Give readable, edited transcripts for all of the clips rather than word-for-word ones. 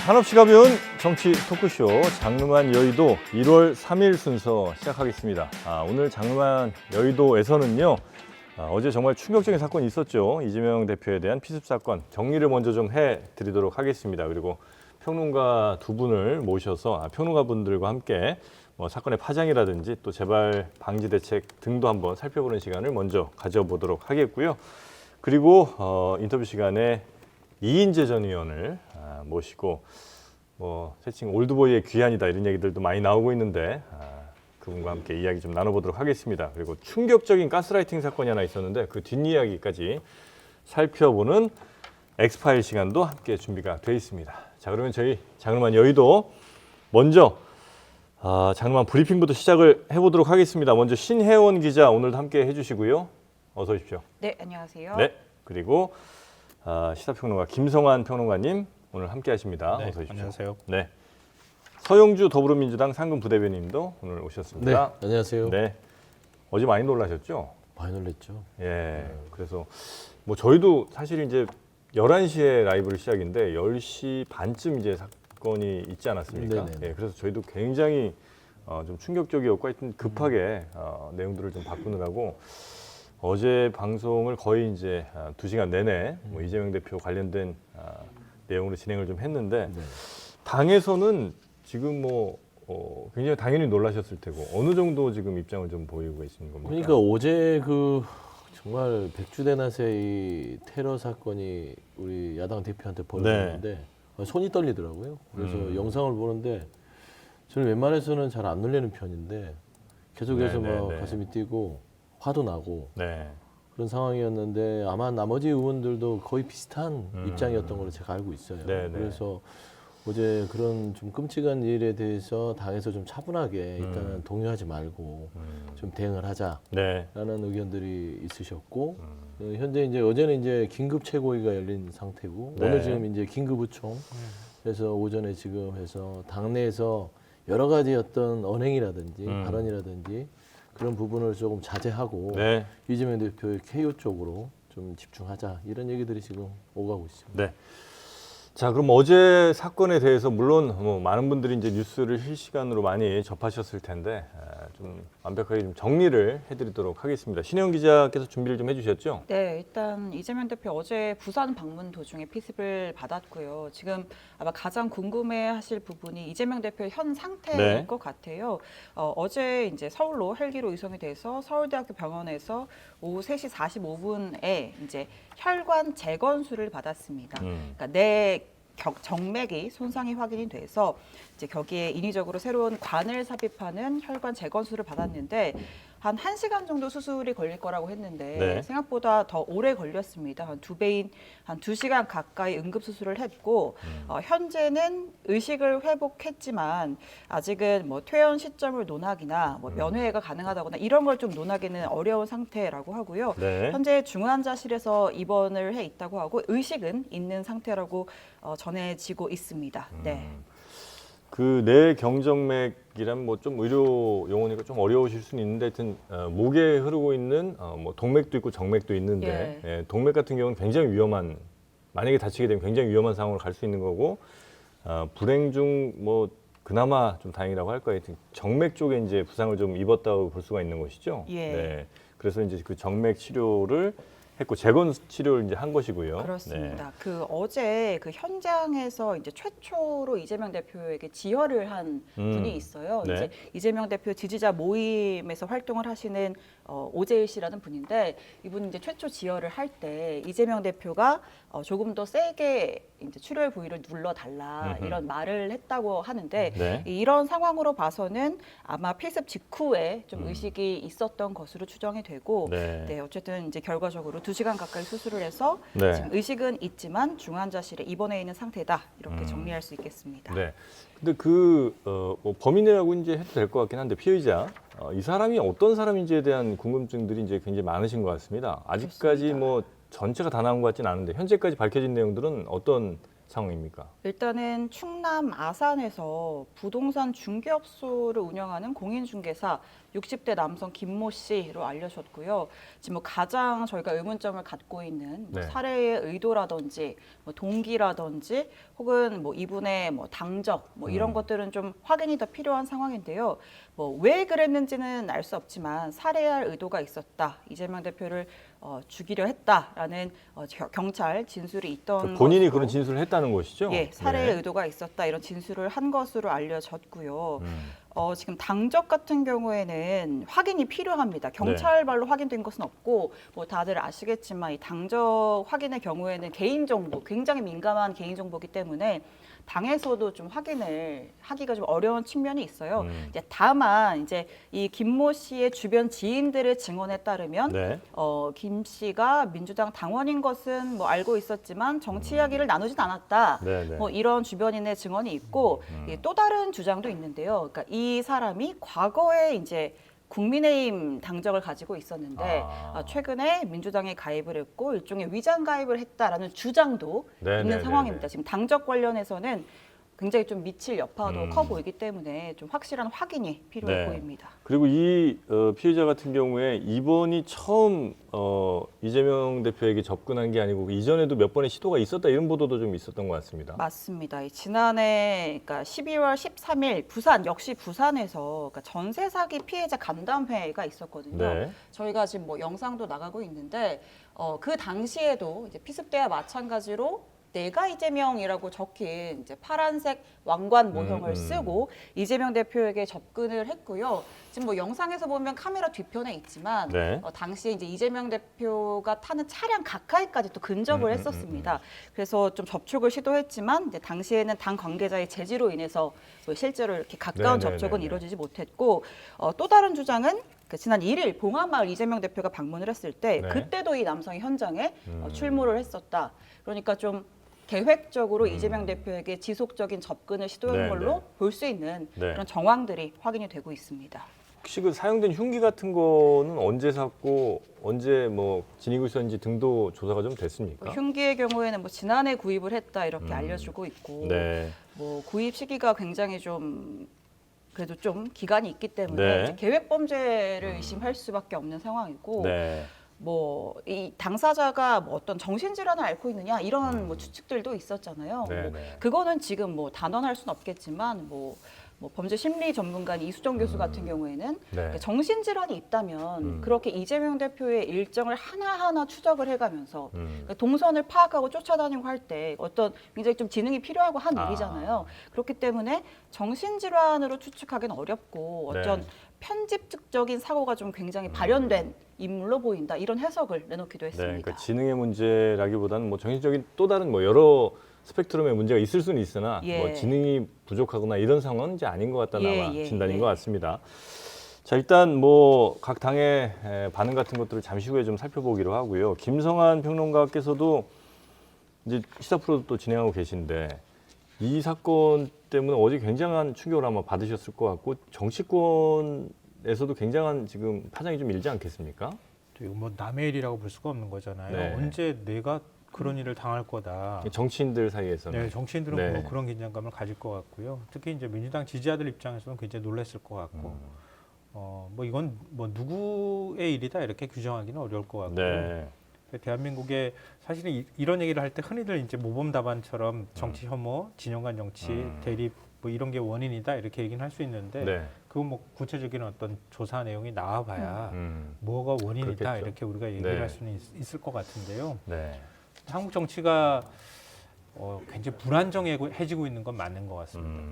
한없이 가벼운 정치 토크쇼 장르만 여의도 1월 3일 순서 시작하겠습니다. 오늘 장르만 여의도에서는요. 어제 정말 충격적인 사건이 있었죠. 이재명 대표에 대한 피습 사건 정리를 먼저 좀 해드리도록 하겠습니다. 그리고 평론가 두 분을 모셔서 평론가 분들과 함께 사건의 파장이라든지 또 재발 방지 대책 등도 한번 살펴보는 시간을 먼저 가져보도록 하겠고요. 그리고 인터뷰 시간에 이인재 전 의원을 모시고 세칭 올드보이의 귀환이다 이런 얘기들도 많이 나오고 있는데 그분과 함께 이야기 좀 나눠보도록 하겠습니다. 그리고 충격적인 가스라이팅 사건이 하나 있었는데 그 뒷이야기까지 살펴보는 엑스파일 시간도 함께 준비가 되어 있습니다. 자, 그러면 저희 장르만 여의도 먼저 장르만 브리핑부터 시작을 해보도록 하겠습니다. 먼저 신혜원 기자 오늘도 함께 해주시고요. 어서 오십시오. 네, 안녕하세요. 네, 그리고 시사평론가 김성환 평론가님 오늘 함께 하십니다. 네, 어서 오십시오. 안녕하세요. 네, 서영주 더불어민주당 상근 부대변인도 오늘 오셨습니다. 네, 안녕하세요. 네, 어제 많이 놀라셨죠? 많이 놀랬죠. 예, 그래서 저희도 사실 이제 11시에 라이브를 시작인데 10시 반쯤 이제 사건이 있지 않았습니까? 네네. 예, 그래서 저희도 굉장히 좀 충격적이었고 하여튼 급하게 내용들을 좀 바꾸느라고 어제 방송을 거의 이제 2시간 내내 이재명 대표 관련된 내용으로 진행을 좀 했는데 네. 당에서는 지금 굉장히 당연히 놀라셨을 테고 어느 정도 지금 입장을 좀 보이고 계시는 겁니까? 그러니까 어제 정말 백주대낮에 이 테러 사건이 우리 야당 대표한테 벌어졌는데 손이 떨리더라고요. 그래서 영상을 보는데 저는 웬만해서는 잘 안 놀리는 편인데 계속해서 가슴이 뛰고 화도 나고 네. 그런 상황이었는데 아마 나머지 의원들도 거의 비슷한 입장이었던 걸로 제가 알고 있어요. 네네. 그래서 어제 그런 좀 끔찍한 일에 대해서 당에서 좀 차분하게 일단은 동요하지 말고 좀 대응을 하자라는 네. 의견들이 있으셨고 현재 이제 어제는 이제 긴급 최고위가 열린 상태고 네. 오늘 지금 이제 긴급의총 그래서 오전에 지금 해서 당내에서 여러 가지 어떤 언행이라든지 발언이라든지 그런 부분을 조금 자제하고 네. 이재명 대표의 KO 쪽으로 좀 집중하자 이런 얘기들이 지금 오가고 있습니다. 네. 자, 그럼 어제 사건에 대해서 물론 많은 분들이 이제 뉴스를 실시간으로 많이 접하셨을 텐데 좀 완벽하게 좀 정리를 해드리도록 하겠습니다. 신혜영 기자께서 준비를 좀 해주셨죠? 네, 일단 이재명 대표 어제 부산 방문 도중에 피습을 받았고요. 지금 아마 가장 궁금해하실 부분이 이재명 대표의 현 상태일 네. 것 같아요. 어제 이제 서울로 헬기로 이송이 돼서 서울대학교 병원에서 오후 3시 45분에 이제 혈관 재건수를 받았습니다. 그러니까 내 정맥이 손상이 확인이 돼서 이제 거기에 인위적으로 새로운 관을 삽입하는 혈관 재건수를 받았는데 한 1시간 정도 수술이 걸릴 거라고 했는데 네. 생각보다 더 오래 걸렸습니다. 한 2배인 한 2시간 가까이 응급수술을 했고 현재는 의식을 회복했지만 아직은 퇴원 시점을 논하기나 면회가 가능하다거나 이런 걸 좀 논하기는 어려운 상태라고 하고요. 네. 현재 중환자실에서 입원을 해 있다고 하고 의식은 있는 상태라고 전해지고 있습니다. 네. 그 뇌경정맥이란 좀 의료 용어니까 좀 어려우실 수는 있는데 하여튼 목에 흐르고 있는 동맥도 있고 정맥도 있는데 예, 동맥 같은 경우는 굉장히 위험한 만약에 다치게 되면 굉장히 위험한 상황으로 갈 수 있는 거고 불행 중 그나마 좀 다행이라고 할까요? 하여튼 정맥 쪽에 이제 부상을 좀 입었다고 볼 수가 있는 것이죠. 예. 네. 그래서 이제 그 정맥 치료를 했고 재건 치료를 이제 한 것이고요. 그렇습니다. 그 어제 그 현장에서 이제 최초로 이재명 대표에게 지혈을 한 분이 있어요. 네. 이제 이재명 대표 지지자 모임에서 활동을 하시는 오재일 씨라는 분인데 이분이 이제 최초 지혈을 할 때 이재명 대표가 조금 더 세게 이제 출혈 부위를 눌러달라 이런 말을 했다고 하는데 네. 이런 상황으로 봐서는 아마 필습 직후에 좀 의식이 있었던 것으로 추정이 되고 네. 어쨌든 이제 결과적으로 2시간 가까이 수술을 해서 네. 지금 의식은 있지만 중환자실에 입원해 있는 상태다 이렇게 정리할 수 있겠습니다. 네. 근데 범인이라고 이제 해도 될 것 같긴 한데 피의자 이 사람이 어떤 사람인지에 대한 궁금증들이 이제 굉장히 많으신 것 같습니다. 아직까지 그렇습니다. 전체가 다 나온 것 같지는 않은데 현재까지 밝혀진 내용들은 어떤 상황입니까? 일단은 충남 아산에서 부동산 중개업소를 운영하는 공인중개사 60대 남성 김모 씨로 알려졌고요. 지금 뭐 가장 저희가 의문점을 갖고 있는 뭐 네. 살해의 의도라든지 뭐 동기라든지 혹은 뭐 이분의 뭐 당적 뭐 이런 것들은 좀 확인이 더 필요한 상황인데요. 뭐 왜 그랬는지는 알 수 없지만 살해할 의도가 있었다. 이재명 대표를 죽이려 했다라는 경찰 진술이 있던 본인이 것으로, 그런 진술을 했다는 것이죠? 예, 살해의 네. 의도가 있었다 이런 진술을 한 것으로 알려졌고요. 음. 지금 당적 같은 경우에는 확인이 필요합니다. 경찰발로 확인된 것은 없고 뭐 다들 아시겠지만 이 당적 확인의 경우에는 개인정보 굉장히 민감한 개인정보이기 때문에 당에서도 좀 확인을 하기가 좀 어려운 측면이 있어요. 이제 다만 이제 이 김모 씨의 주변 지인들의 증언에 따르면 네. 김 씨가 민주당 당원인 것은 뭐 알고 있었지만 정치 이야기를 나누진 않았다. 네, 네. 뭐 이런 주변인의 증언이 있고 또 다른 주장도 있는데요. 그러니까 이 사람이 과거에 이제 국민의힘 당적을 가지고 있었는데 최근에 민주당에 가입을 했고 일종의 위장 가입을 했다라는 주장도 네, 있는 네, 상황입니다. 네, 네. 지금 당적 관련해서는 굉장히 좀 미칠 여파도 커 보이기 때문에 좀 확실한 확인이 필요해 네. 보입니다. 그리고 이 피해자 같은 경우에 이번이 처음 이재명 대표에게 접근한 게 아니고 이전에도 몇 번의 시도가 있었다 이런 보도도 좀 있었던 것 같습니다. 맞습니다. 이 지난해 그러니까 12월 13일 부산 역시 부산에서 그러니까 전세 사기 피해자 간담회가 있었거든요. 네. 저희가 지금 뭐 영상도 나가고 있는데 그 당시에도 이제 피습 때와 마찬가지로 내가 이재명이라고 적힌 이제 파란색 왕관 모형을 쓰고 이재명 대표에게 접근을 했고요. 지금 뭐 영상에서 보면 카메라 뒤편에 있지만 네. 당시에 이제 이재명 대표가 타는 차량 가까이까지 또 근접을 했었습니다. 그래서 좀 접촉을 시도했지만 이제 당시에는 당 관계자의 제지로 인해서 뭐 실제로 이렇게 가까운 네, 네, 접촉은 네, 네. 이루어지지 못했고 또 다른 주장은 그 지난 1일 봉하마을 이재명 대표가 방문을 했을 때 네. 그때도 이 남성이 현장에 출몰을 했었다. 그러니까 좀 계획적으로 이재명 대표에게 지속적인 접근을 시도한 네, 걸로 네. 볼 수 있는 네. 그런 정황들이 확인이 되고 있습니다. 혹시 그 사용된 흉기 같은 거는 언제 샀고 언제 뭐 지니고 있었는지 등도 조사가 좀 됐습니까? 흉기의 경우에는 뭐 지난해 구입을 했다 이렇게 알려주고 있고 네. 뭐 구입 시기가 굉장히 좀 그래도 좀 기간이 있기 때문에 네. 이제 계획 범죄를 의심할 수밖에 없는 상황이고 네. 뭐 이 당사자가 뭐 어떤 정신질환을 앓고 있느냐 이런 뭐 추측들도 있었잖아요. 네, 뭐 네. 그거는 지금 뭐 단언할 수는 없겠지만 뭐 범죄 심리 전문가인 이수정 교수 같은 경우에는 네. 정신질환이 있다면 그렇게 이재명 대표의 일정을 하나하나 추적을 해가면서 동선을 파악하고 쫓아다니고 할 때 어떤 굉장히 좀 지능이 필요하고 한 일이잖아요. 그렇기 때문에 정신질환으로 추측하기는 어렵고 어떤 네. 편집적인 사고가 좀 굉장히 발현된 인물로 보인다 이런 해석을 내놓기도 네, 했습니다. 그러니까 지능의 문제라기보다는 뭐 정신적인 또 다른 뭐 여러 스펙트럼의 문제가 있을 수는 있으나 예. 뭐 지능이 부족하거나 이런 상황은 이제 아닌 것 같다는 예, 아마 예, 진단인 예. 것 같습니다. 자, 일단 뭐 각 당의 반응 같은 것들을 잠시 후에 좀 살펴보기로 하고요. 김성한 평론가께서도 이제 시사 프로도 또 진행하고 계신데 이 사건 때문에 어제 굉장한 충격을 아마 받으셨을 것 같고 정치권에서도 굉장한 지금 파장이 좀 일지 않겠습니까? 이거 뭐 남의 일이라고 볼 수가 없는 거잖아요. 네. 언제 내가 그런 일을 당할 거다. 정치인들 사이에서는. 네, 정치인들은 네. 뭐 그런 긴장감을 가질 것 같고요. 특히 이제 민주당 지지자들 입장에서는 굉장히 놀랐을 것 같고, 뭐 이건 뭐 누구의 일이다 이렇게 규정하기는 어려울 것 같고요. 네. 대한민국에 사실은 이런 얘기를 할 때 흔히들 이제 모범 답안처럼 정치 혐오, 진영 간 정치, 대립 뭐 이런 게 원인이다 이렇게 얘기는 할 수 있는데 네. 그건 뭐 구체적인 어떤 조사 내용이 나와봐야 음. 뭐가 원인이다 그렇겠죠. 이렇게 우리가 얘기를 네. 할 수는 있을 것 같은데요. 네. 한국 정치가 굉장히 불안정해지고 있는 건 맞는 것 같습니다.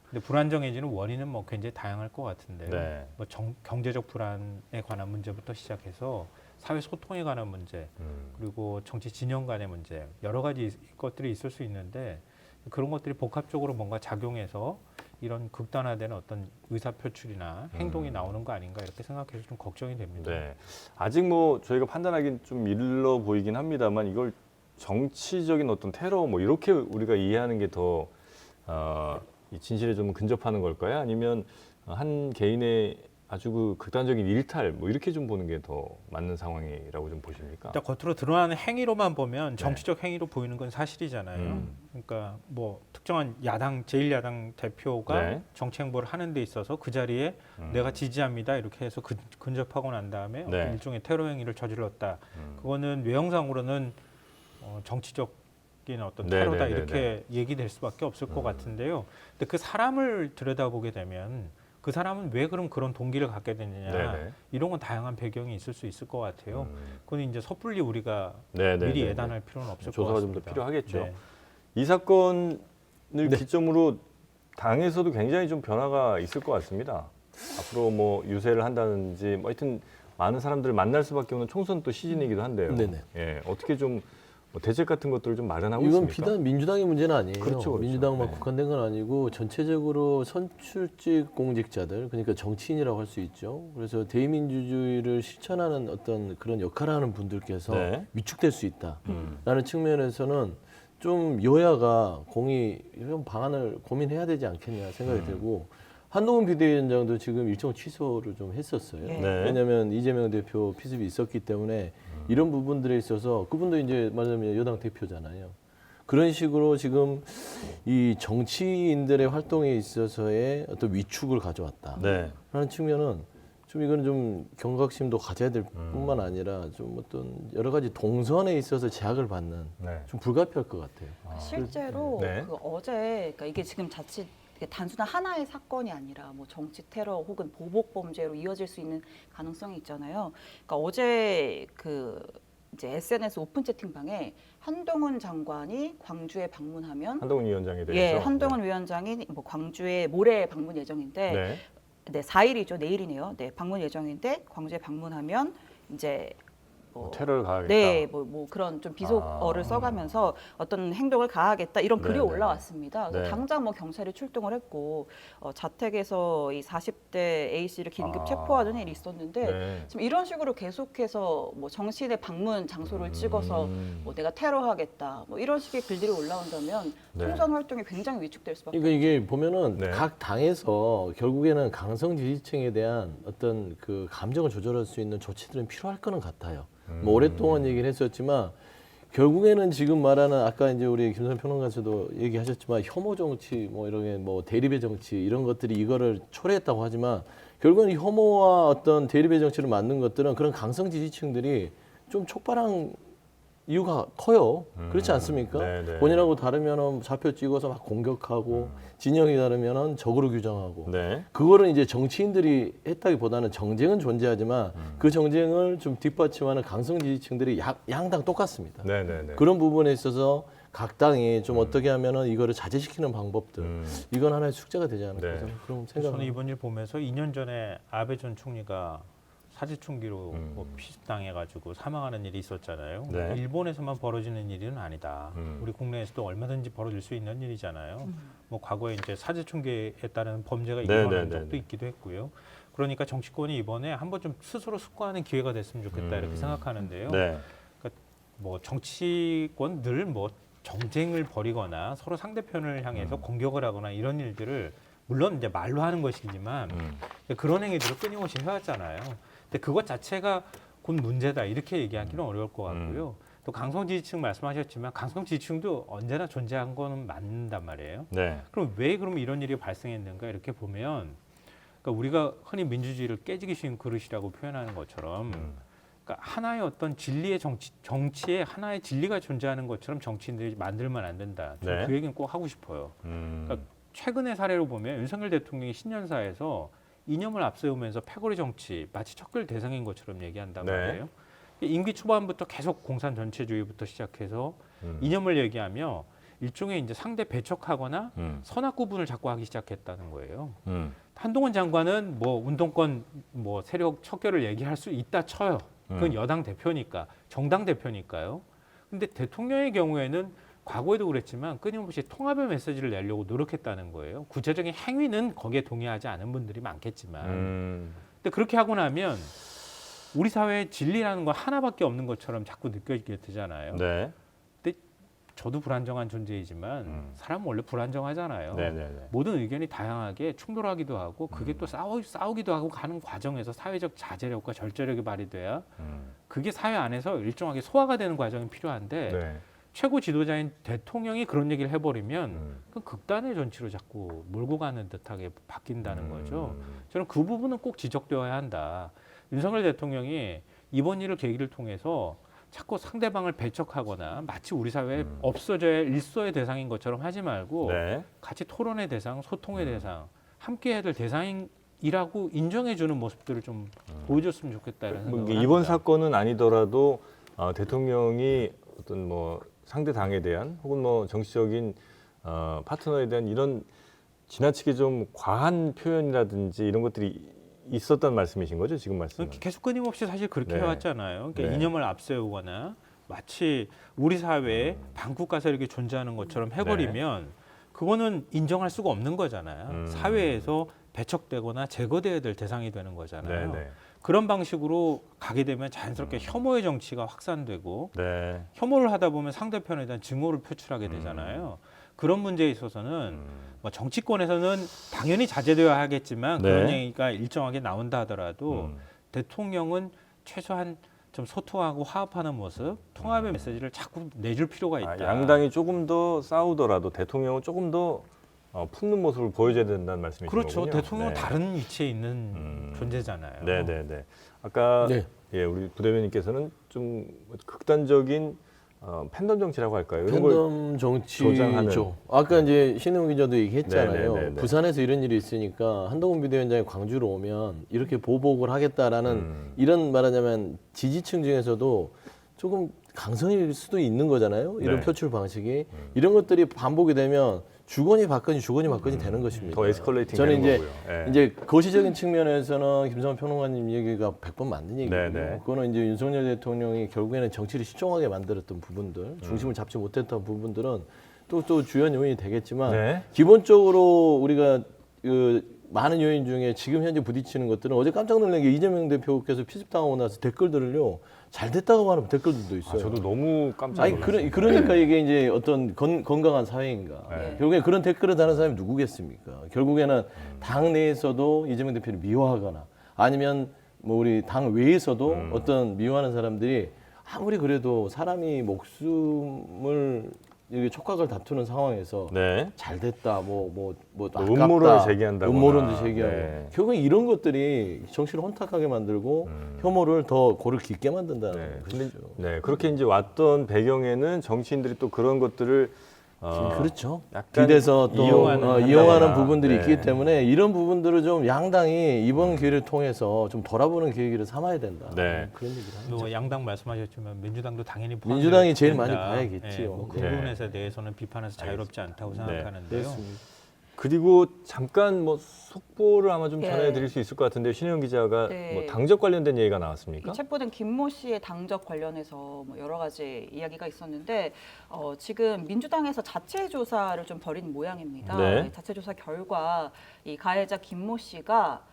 근데 불안정해지는 원인은 뭐 굉장히 다양할 것 같은데요. 네. 뭐 경제적 불안에 관한 문제부터 시작해서 사회 소통에 관한 문제, 그리고 정치 진영 간의 문제, 여러 가지 것들이 있을 수 있는데 그런 것들이 복합적으로 뭔가 작용해서 이런 극단화되는 어떤 의사 표출이나 행동이 나오는 거 아닌가 이렇게 생각해서 좀 걱정이 됩니다. 네. 아직 뭐 저희가 판단하기는 좀 일러 보이긴 합니다만 이걸 정치적인 어떤 테러 뭐 이렇게 우리가 이해하는 게 더 이 진실에 좀 근접하는 걸까요? 아니면 한 개인의 아주 그 극단적인 일탈 뭐 이렇게 좀 보는 게 더 맞는 상황이라고 좀 보십니까? 일단 겉으로 드러나는 행위로만 보면 정치적 행위로 보이는 건 사실이잖아요. 그러니까 뭐 특정한 야당 제1야당 대표가 네. 정치 행보를 하는 데 있어서 그 자리에 내가 지지합니다 이렇게 해서 근접하고 난 다음에 네. 어떤 일종의 테러 행위를 저질렀다. 그거는 외형상으로는 정치적인 어떤 네, 테러다 네, 네, 이렇게 얘기될 수밖에 없을 것 같은데요. 근데 그 사람을 들여다보게 되면 그 사람은 왜 그런 동기를 갖게 됐느냐 네, 네. 이런 건 다양한 배경이 있을 수 있을 것 같아요. 그건 이제 섣불리 우리가 네, 네, 미리 네, 예단할 필요는 없을 것 조사가 좀 같습니다. 더 필요하겠죠. 네. 이 사건을 네. 기점으로 당에서도 굉장히 좀 변화가 있을 것 같습니다. 앞으로 뭐 유세를 한다든지 뭐 하여튼 많은 사람들을 만날 수밖에 없는 총선 또 시즌이기도 한데요. 네네. 예, 어떻게 좀 뭐 대책 같은 것들을 좀 마련하고 이건 있습니까? 비단 민주당의 문제는 아니에요. 그렇죠, 그렇죠. 민주당만 네. 국한된 건 아니고 전체적으로 선출직 공직자들 그러니까 정치인이라고 할 수 있죠. 그래서 대의민주주의를 실천하는 어떤 그런 역할을 하는 분들께서 네. 위축될 수 있다라는 측면에서는 좀 여야가 이런 방안을 고민해야 되지 않겠냐 생각이 들고 한동훈 비대위원장도 지금 일정 취소를 좀 했었어요. 네. 네. 왜냐하면 이재명 대표 피습이 있었기 때문에 이런 부분들에 있어서 그분도 이제 말하자면 여당 대표잖아요. 그런 식으로 지금 이 정치인들의 활동에 있어서의 어떤 위축을 가져왔다라는 네. 측면은 좀 이거는 좀 경각심도 가져야 될 뿐만 아니라 좀 어떤 여러 가지 동선에 있어서 제약을 받는 네. 좀 불가피할 것 같아요. 실제로 네. 그 어제 그러니까 이게 지금 자칫 이게 단순한 하나의 사건이 아니라 뭐 정치 테러 혹은 보복 범죄로 이어질 수 있는 가능성이 있잖아요. 그러니까 어제 그 이제 SNS 오픈 채팅방에 한동훈 장관이 광주에 방문하면 한동훈 위원장에 대해서 예, 한동훈 위원장이 뭐 광주에 모레 방문 예정인데 네. 네, 4일이죠. 내일이네요. 네, 방문 예정인데 광주에 방문하면 이제 뭐 테러를 가하겠다. 네, 뭐 그런 좀 비속어를 써가면서 어떤 행동을 가하겠다 이런 글이 네네. 올라왔습니다. 그래서 네. 당장 뭐 경찰이 출동을 했고 자택에서 이 40대 A 씨를 긴급 체포하는 일이 있었는데 네. 지금 이런 식으로 계속해서 뭐 정치인의 방문 장소를 찍어서 뭐 내가 테러하겠다 뭐 이런 식의 글들이 올라온다면 네. 총선 활동이 굉장히 위축될 수밖에 그러니까 이게 보면은 네. 각 당에서 결국에는 강성 지지층에 대한 어떤 그 감정을 조절할 수 있는 조치들은 필요할 거는 같아요. 뭐 오랫동안 얘기를 했었지만 결국에는 지금 말하는 아까 이제 우리 김선 평론가께서도 얘기하셨지만 혐오 정치 뭐 이런 게 뭐 대립의 정치 이런 것들이 이거를 초래했다고 하지만 결국은 이 혐오와 어떤 대립의 정치를 만든 것들은 그런 강성 지지층들이 좀 촉발한 이유가 커요. 그렇지 않습니까? 네네. 본인하고 다르면은 좌표 찍어서 막 공격하고 진영이 다르면은 적으로 규정하고 네. 그거를 이제 정치인들이 했다기보다는 정쟁은 존재하지만 그 정쟁을 좀 뒷받침하는 강성 지지층들이 양당 똑같습니다. 네, 네, 네. 그런 부분에 있어서 각 당이 좀 어떻게 하면은 이거를 자제시키는 방법들 이건 하나의 숙제가 되지 않을까 네. 저는 그런 저는 생각을 이번 일 보면서 2년 전에 아베 전 총리가 사지총기로 뭐 피습당해가지고 사망하는 일이 있었잖아요. 네. 일본에서만 벌어지는 일은 아니다. 우리 국내에서도 얼마든지 벌어질 수 있는 일이잖아요. 뭐 과거에 이제 사지총기에 따른 범죄가 네, 일어난 네, 적도 네. 있기도 했고요. 그러니까 정치권이 이번에 한번 좀 스스로 숙고하는 기회가 됐으면 좋겠다 이렇게 생각하는데요. 네. 뭐 정치권 늘 뭐 정쟁을 벌이거나 서로 상대편을 향해서 공격을 하거나 이런 일들을 물론 이제 말로 하는 것이지만 그런 행위들을 끊임없이 해왔잖아요. 근데 그것 자체가 곧 문제다 이렇게 얘기하기는 어려울 것 같고요. 또 강성 지지층 말씀하셨지만 강성 지지층도 언제나 존재한 거는 맞는단 말이에요. 네. 그럼 왜 그러면 이런 일이 발생했는가 이렇게 보면 그러니까 우리가 흔히 민주주의를 깨지기 쉬운 그릇이라고 표현하는 것처럼 그러니까 하나의 어떤 진리의 정치에 하나의 진리가 존재하는 것처럼 정치인들이 만들면 안 된다. 저는 네. 그 얘기는 꼭 하고 싶어요. 그러니까 최근의 사례로 보면 윤석열 대통령이 신년사에서 이념을 앞세우면서 패거리 정치 마치 척결 대상인 것처럼 얘기한단 네. 말이에요. 임기 초반부터 계속 공산 전체주의부터 시작해서 이념을 얘기하며 일종의 이제 상대 배척하거나 선악 구분을 자꾸 하기 시작했다는 거예요. 한동훈 장관은 뭐 운동권 뭐 세력 척결을 얘기할 수 있다 쳐요. 그건 여당 대표니까 정당 대표니까요. 근데 대통령의 경우에는 과거에도 그랬지만 끊임없이 통합의 메시지를 내려고 노력했다는 거예요. 구체적인 행위는 거기에 동의하지 않은 분들이 많겠지만 근데 그렇게 하고 나면 우리 사회의 진리라는 건 하나밖에 없는 것처럼 자꾸 느껴지게 되잖아요. 네. 저도 불안정한 존재이지만 사람은 원래 불안정하잖아요. 네네네. 모든 의견이 다양하게 충돌하기도 하고 그게 또 싸우기도 하고 가는 과정에서 사회적 자제력과 절제력이 발휘돼야 그게 사회 안에서 일정하게 소화가 되는 과정이 필요한데 네. 최고 지도자인 대통령이 그런 얘기를 해버리면 그 극단의 정치로 자꾸 몰고 가는 듯하게 바뀐다는 거죠. 저는 그 부분은 꼭 지적되어야 한다. 윤석열 대통령이 이번 일을 계기를 통해서 자꾸 상대방을 배척하거나 마치 우리 사회에 없어져야 일소의 대상인 것처럼 하지 말고 네. 같이 토론의 대상, 소통의 대상, 함께 해야 될 대상이라고 인정해주는 모습들을 좀 보여줬으면 좋겠다 이런 뭐 생각을 이번 합니다. 사건은 아니더라도 대통령이 어떤 뭐 상대 당에 대한 혹은 뭐 정치적인 파트너에 대한 이런 지나치게 좀 과한 표현이라든지 이런 것들이 있었단 말씀이신 거죠? 지금 말씀은? 계속 끊임없이 사실 그렇게 네. 해왔잖아요. 그러니까 네. 이념을 앞세우거나 마치 우리 사회에 반국가 세력이 존재하는 것처럼 해버리면 그거는 인정할 수가 없는 거잖아요. 사회에서 배척되거나 제거돼야 될 대상이 되는 거잖아요. 네. 그런 방식으로 가게 되면 자연스럽게 혐오의 정치가 확산되고 네. 혐오를 하다 보면 상대편에 대한 증오를 표출하게 되잖아요. 그런 문제에 있어서는 뭐 정치권에서는 당연히 자제되어야 하겠지만 네. 그런 얘기가 일정하게 나온다 하더라도 대통령은 최소한 좀 소통하고 화합하는 모습, 통합의 메시지를 자꾸 내줄 필요가 있다. 양당이 조금 더 싸우더라도 대통령은 조금 더 품는 모습을 보여줘야 된다는 말씀이신 그렇죠. 거군요. 대통령은 네. 다른 위치에 있는 존재잖아요. 네네네. 아까 네. 예, 우리 부대변인께서는 좀 극단적인 팬덤 정치라고 할까요? 이런 걸 팬덤 조장하는. 정치죠. 아까 이제 신흥 기자도 얘기했잖아요. 네네네네. 부산에서 이런 일이 있으니까 한동훈 비대위원장이 광주로 오면 이렇게 보복을 하겠다라는 이런 말하자면 지지층 중에서도 조금 강성일 수도 있는 거잖아요. 이런 네. 표출 방식이 이런 것들이 반복이 되면 주거니 받거니 되는 것입니다. 더 에스컬레이팅 저는 되는 이제 거고요. 예. 이제 거시적인 측면에서는 김성환 평론가님 얘기가 100번 맞는 얘기고요. 네네. 그거는 이제 윤석열 대통령이 결국에는 정치를 시종하게 만들었던 부분들, 중심을 잡지 못했던 부분들은 또 주연 요인이 되겠지만 네. 기본적으로 우리가 그 많은 요인 중에 지금 현재 부딪히는 것들은 어제 깜짝 놀란 게 이재명 대표께서 피습당하고 나서 댓글들을요 잘 됐다고 하는 댓글들도 있어요. 저도 너무 깜짝 아니 놀랐어요. 그러니까 이게 이제 어떤 건강한 사회인가. 네. 결국에 그런 댓글을 다는 사람이 누구겠습니까? 결국에는 당 내에서도 이재명 대표를 미워하거나 아니면 뭐 우리 당 외에서도 어떤 미워하는 사람들이 아무리 그래도 사람이 목숨을 이게 촉각을 다투는 상황에서 네. 잘 됐다, 뭐 아깝다, 음모론을 제기한다거나. 음모론도 제기하고 네. 결국 이런 것들이 정치를 혼탁하게 만들고 혐오를 더 고를 깊게 만든다는 네. 근데 것이죠. 네, 그렇게 이제 왔던 배경에는 정치인들이 또 그런 것들을 그렇죠. 약간 길에서 또 이용하는 이용하는 한다거나. 부분들이 네. 있기 때문에 이런 부분들을 좀 양당이 이번 기회를 통해서 좀 돌아보는 계기를 삼아야 된다. 네. 그런 얘기를 하죠. 뭐 양당 말씀하셨지만 민주당도 당연히 민주당이 제일 포함된다. 많이 봐야겠지요. 그 네. 부분에 대해서는 비판해서 자유롭지 않다고 생각하는데요. 그렇습니다. 그리고 잠깐 뭐 속보를 아마 좀 예. 전해드릴 수 있을 것 같은데 신혜영 기자가 네. 뭐 당적 관련된 얘기가 나왔습니까? 이 체포된 김모 씨의 당적 관련해서 뭐 여러 가지 이야기가 있었는데 지금 민주당에서 자체 조사를 좀 벌인 모양입니다. 네. 자체 조사 결과 이 가해자 김모 씨가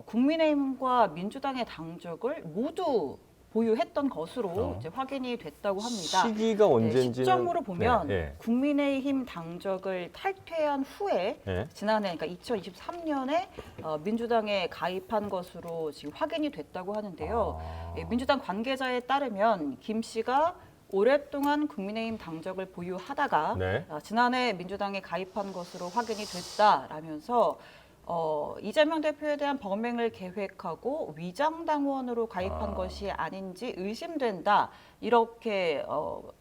국민의힘과 민주당의 당적을 모두 보유했던 것으로 이제 확인이 됐다고 합니다. 시기가 언제인지는 시점으로 보면 네, 국민의힘 당적을 탈퇴한 후에 네. 지난해 그러니까 2023년에 민주당에 가입한 것으로 지금 확인이 됐다고 하는데요. 예, 민주당 관계자에 따르면 김 씨가 오랫동안 국민의힘 당적을 보유하다가 네. 지난해 민주당에 가입한 것으로 확인이 됐다라면서 이재명 대표에 대한 범행을 계획하고 위장당원으로 가입한 것이 아닌지 의심된다 이렇게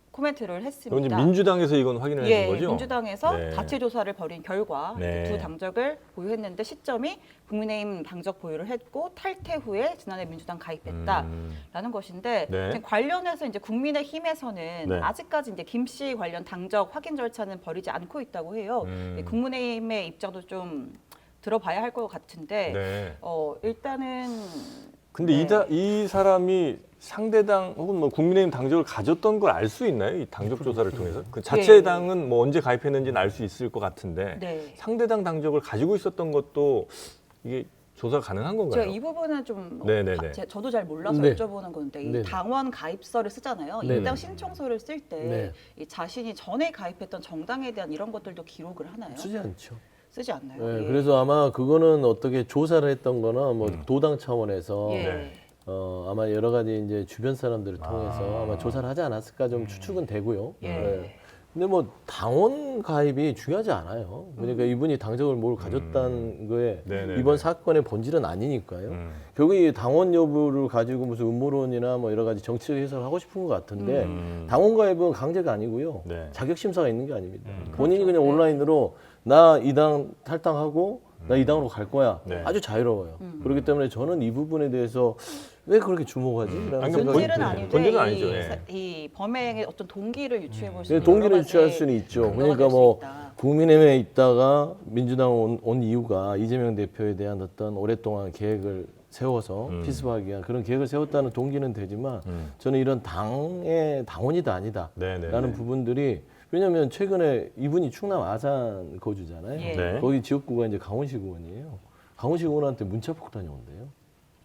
코멘트를 이건 했습니다. 이제 민주당에서 이건 확인을 예, 해준 거죠? 민주당에서 네. 자체 조사를 벌인 결과 네. 두 당적을 보유했는데 시점이 국민의힘 당적 보유를 했고 탈퇴 후에 지난해 민주당 가입했다라는 것인데 네. 지금 관련해서 이제 국민의힘에서는 네. 아직까지 이제 김 씨 관련 당적 확인 절차는 벌이지 않고 있다고 해요. 국민의힘의 입장도 좀 들어봐야 할 것 같은데 네. 일단은 근데 네. 이 사람이 상대당 혹은 뭐 국민의힘 당적을 가졌던 걸 알 수 있나요? 이 당적 조사를 통해서? 그 자체 당은 뭐 언제 가입했는지는 알 수 있을 것 같은데 네. 상대당 당적을 가지고 있었던 것도 이게 조사 가능한 건가요? 제가 이 부분은 좀 네네네. 저도 잘 몰라서 네. 여쭤보는 건데 이 네네. 당원 가입서를 쓰잖아요. 네네. 입당 신청서를 쓸 때 네. 이 자신이 전에 가입했던 정당에 대한 이런 것들도 기록을 하나요? 쓰지 않죠. 쓰지 않나요? 네, 예. 그래서 아마 그거는 어떻게 조사를 했던 거나 뭐 도당 차원에서 예. 네. 아마 여러 가지 이제 주변 사람들을 통해서 아마 조사를 하지 않았을까 좀 추측은 되고요. 예. 네. 근데 뭐 당원 가입이 중요하지 않아요. 그러니까 이분이 당적을 뭘 가졌다는 거에 네네네. 이번 사건의 본질은 아니니까요. 결국 이 당원 여부를 가지고 무슨 음모론이나 뭐 여러 가지 정치적 해석을 하고 싶은 것 같은데 당원 가입은 강제가 아니고요. 네. 자격 심사가 있는 게 아닙니다. 본인이 그냥 온라인으로 나 이 당 탈당하고 나 이 당으로 갈 거야. 네. 아주 자유로워요. 그렇기 때문에 저는 이 부분에 대해서 왜 그렇게 주목하지? 라는 아니, 생각이 본질은 본- 아닌데 본질은 이, 아니죠, 예. 이 범행의 어떤 동기를 유추해 볼 수 네, 있는 동기를 여러 가지 유추할 수는 있죠. 근거가 그러니까 될수 뭐 있다. 국민의힘에 있다가 민주당 온 이유가 이재명 대표에 대한 어떤 오랫동안 계획을 세워서 피습하기 위한 그런 계획을 세웠다는 동기는 되지만 저는 이런 당의 당원이다 아니다 네네네. 라는 부분들이 왜냐하면 최근에 이분이 충남 아산 거주잖아요. 예. 네. 거기 지역구가 이제 강원시구원이에요. 강원시구원한테 문자 폭탄이 온대요.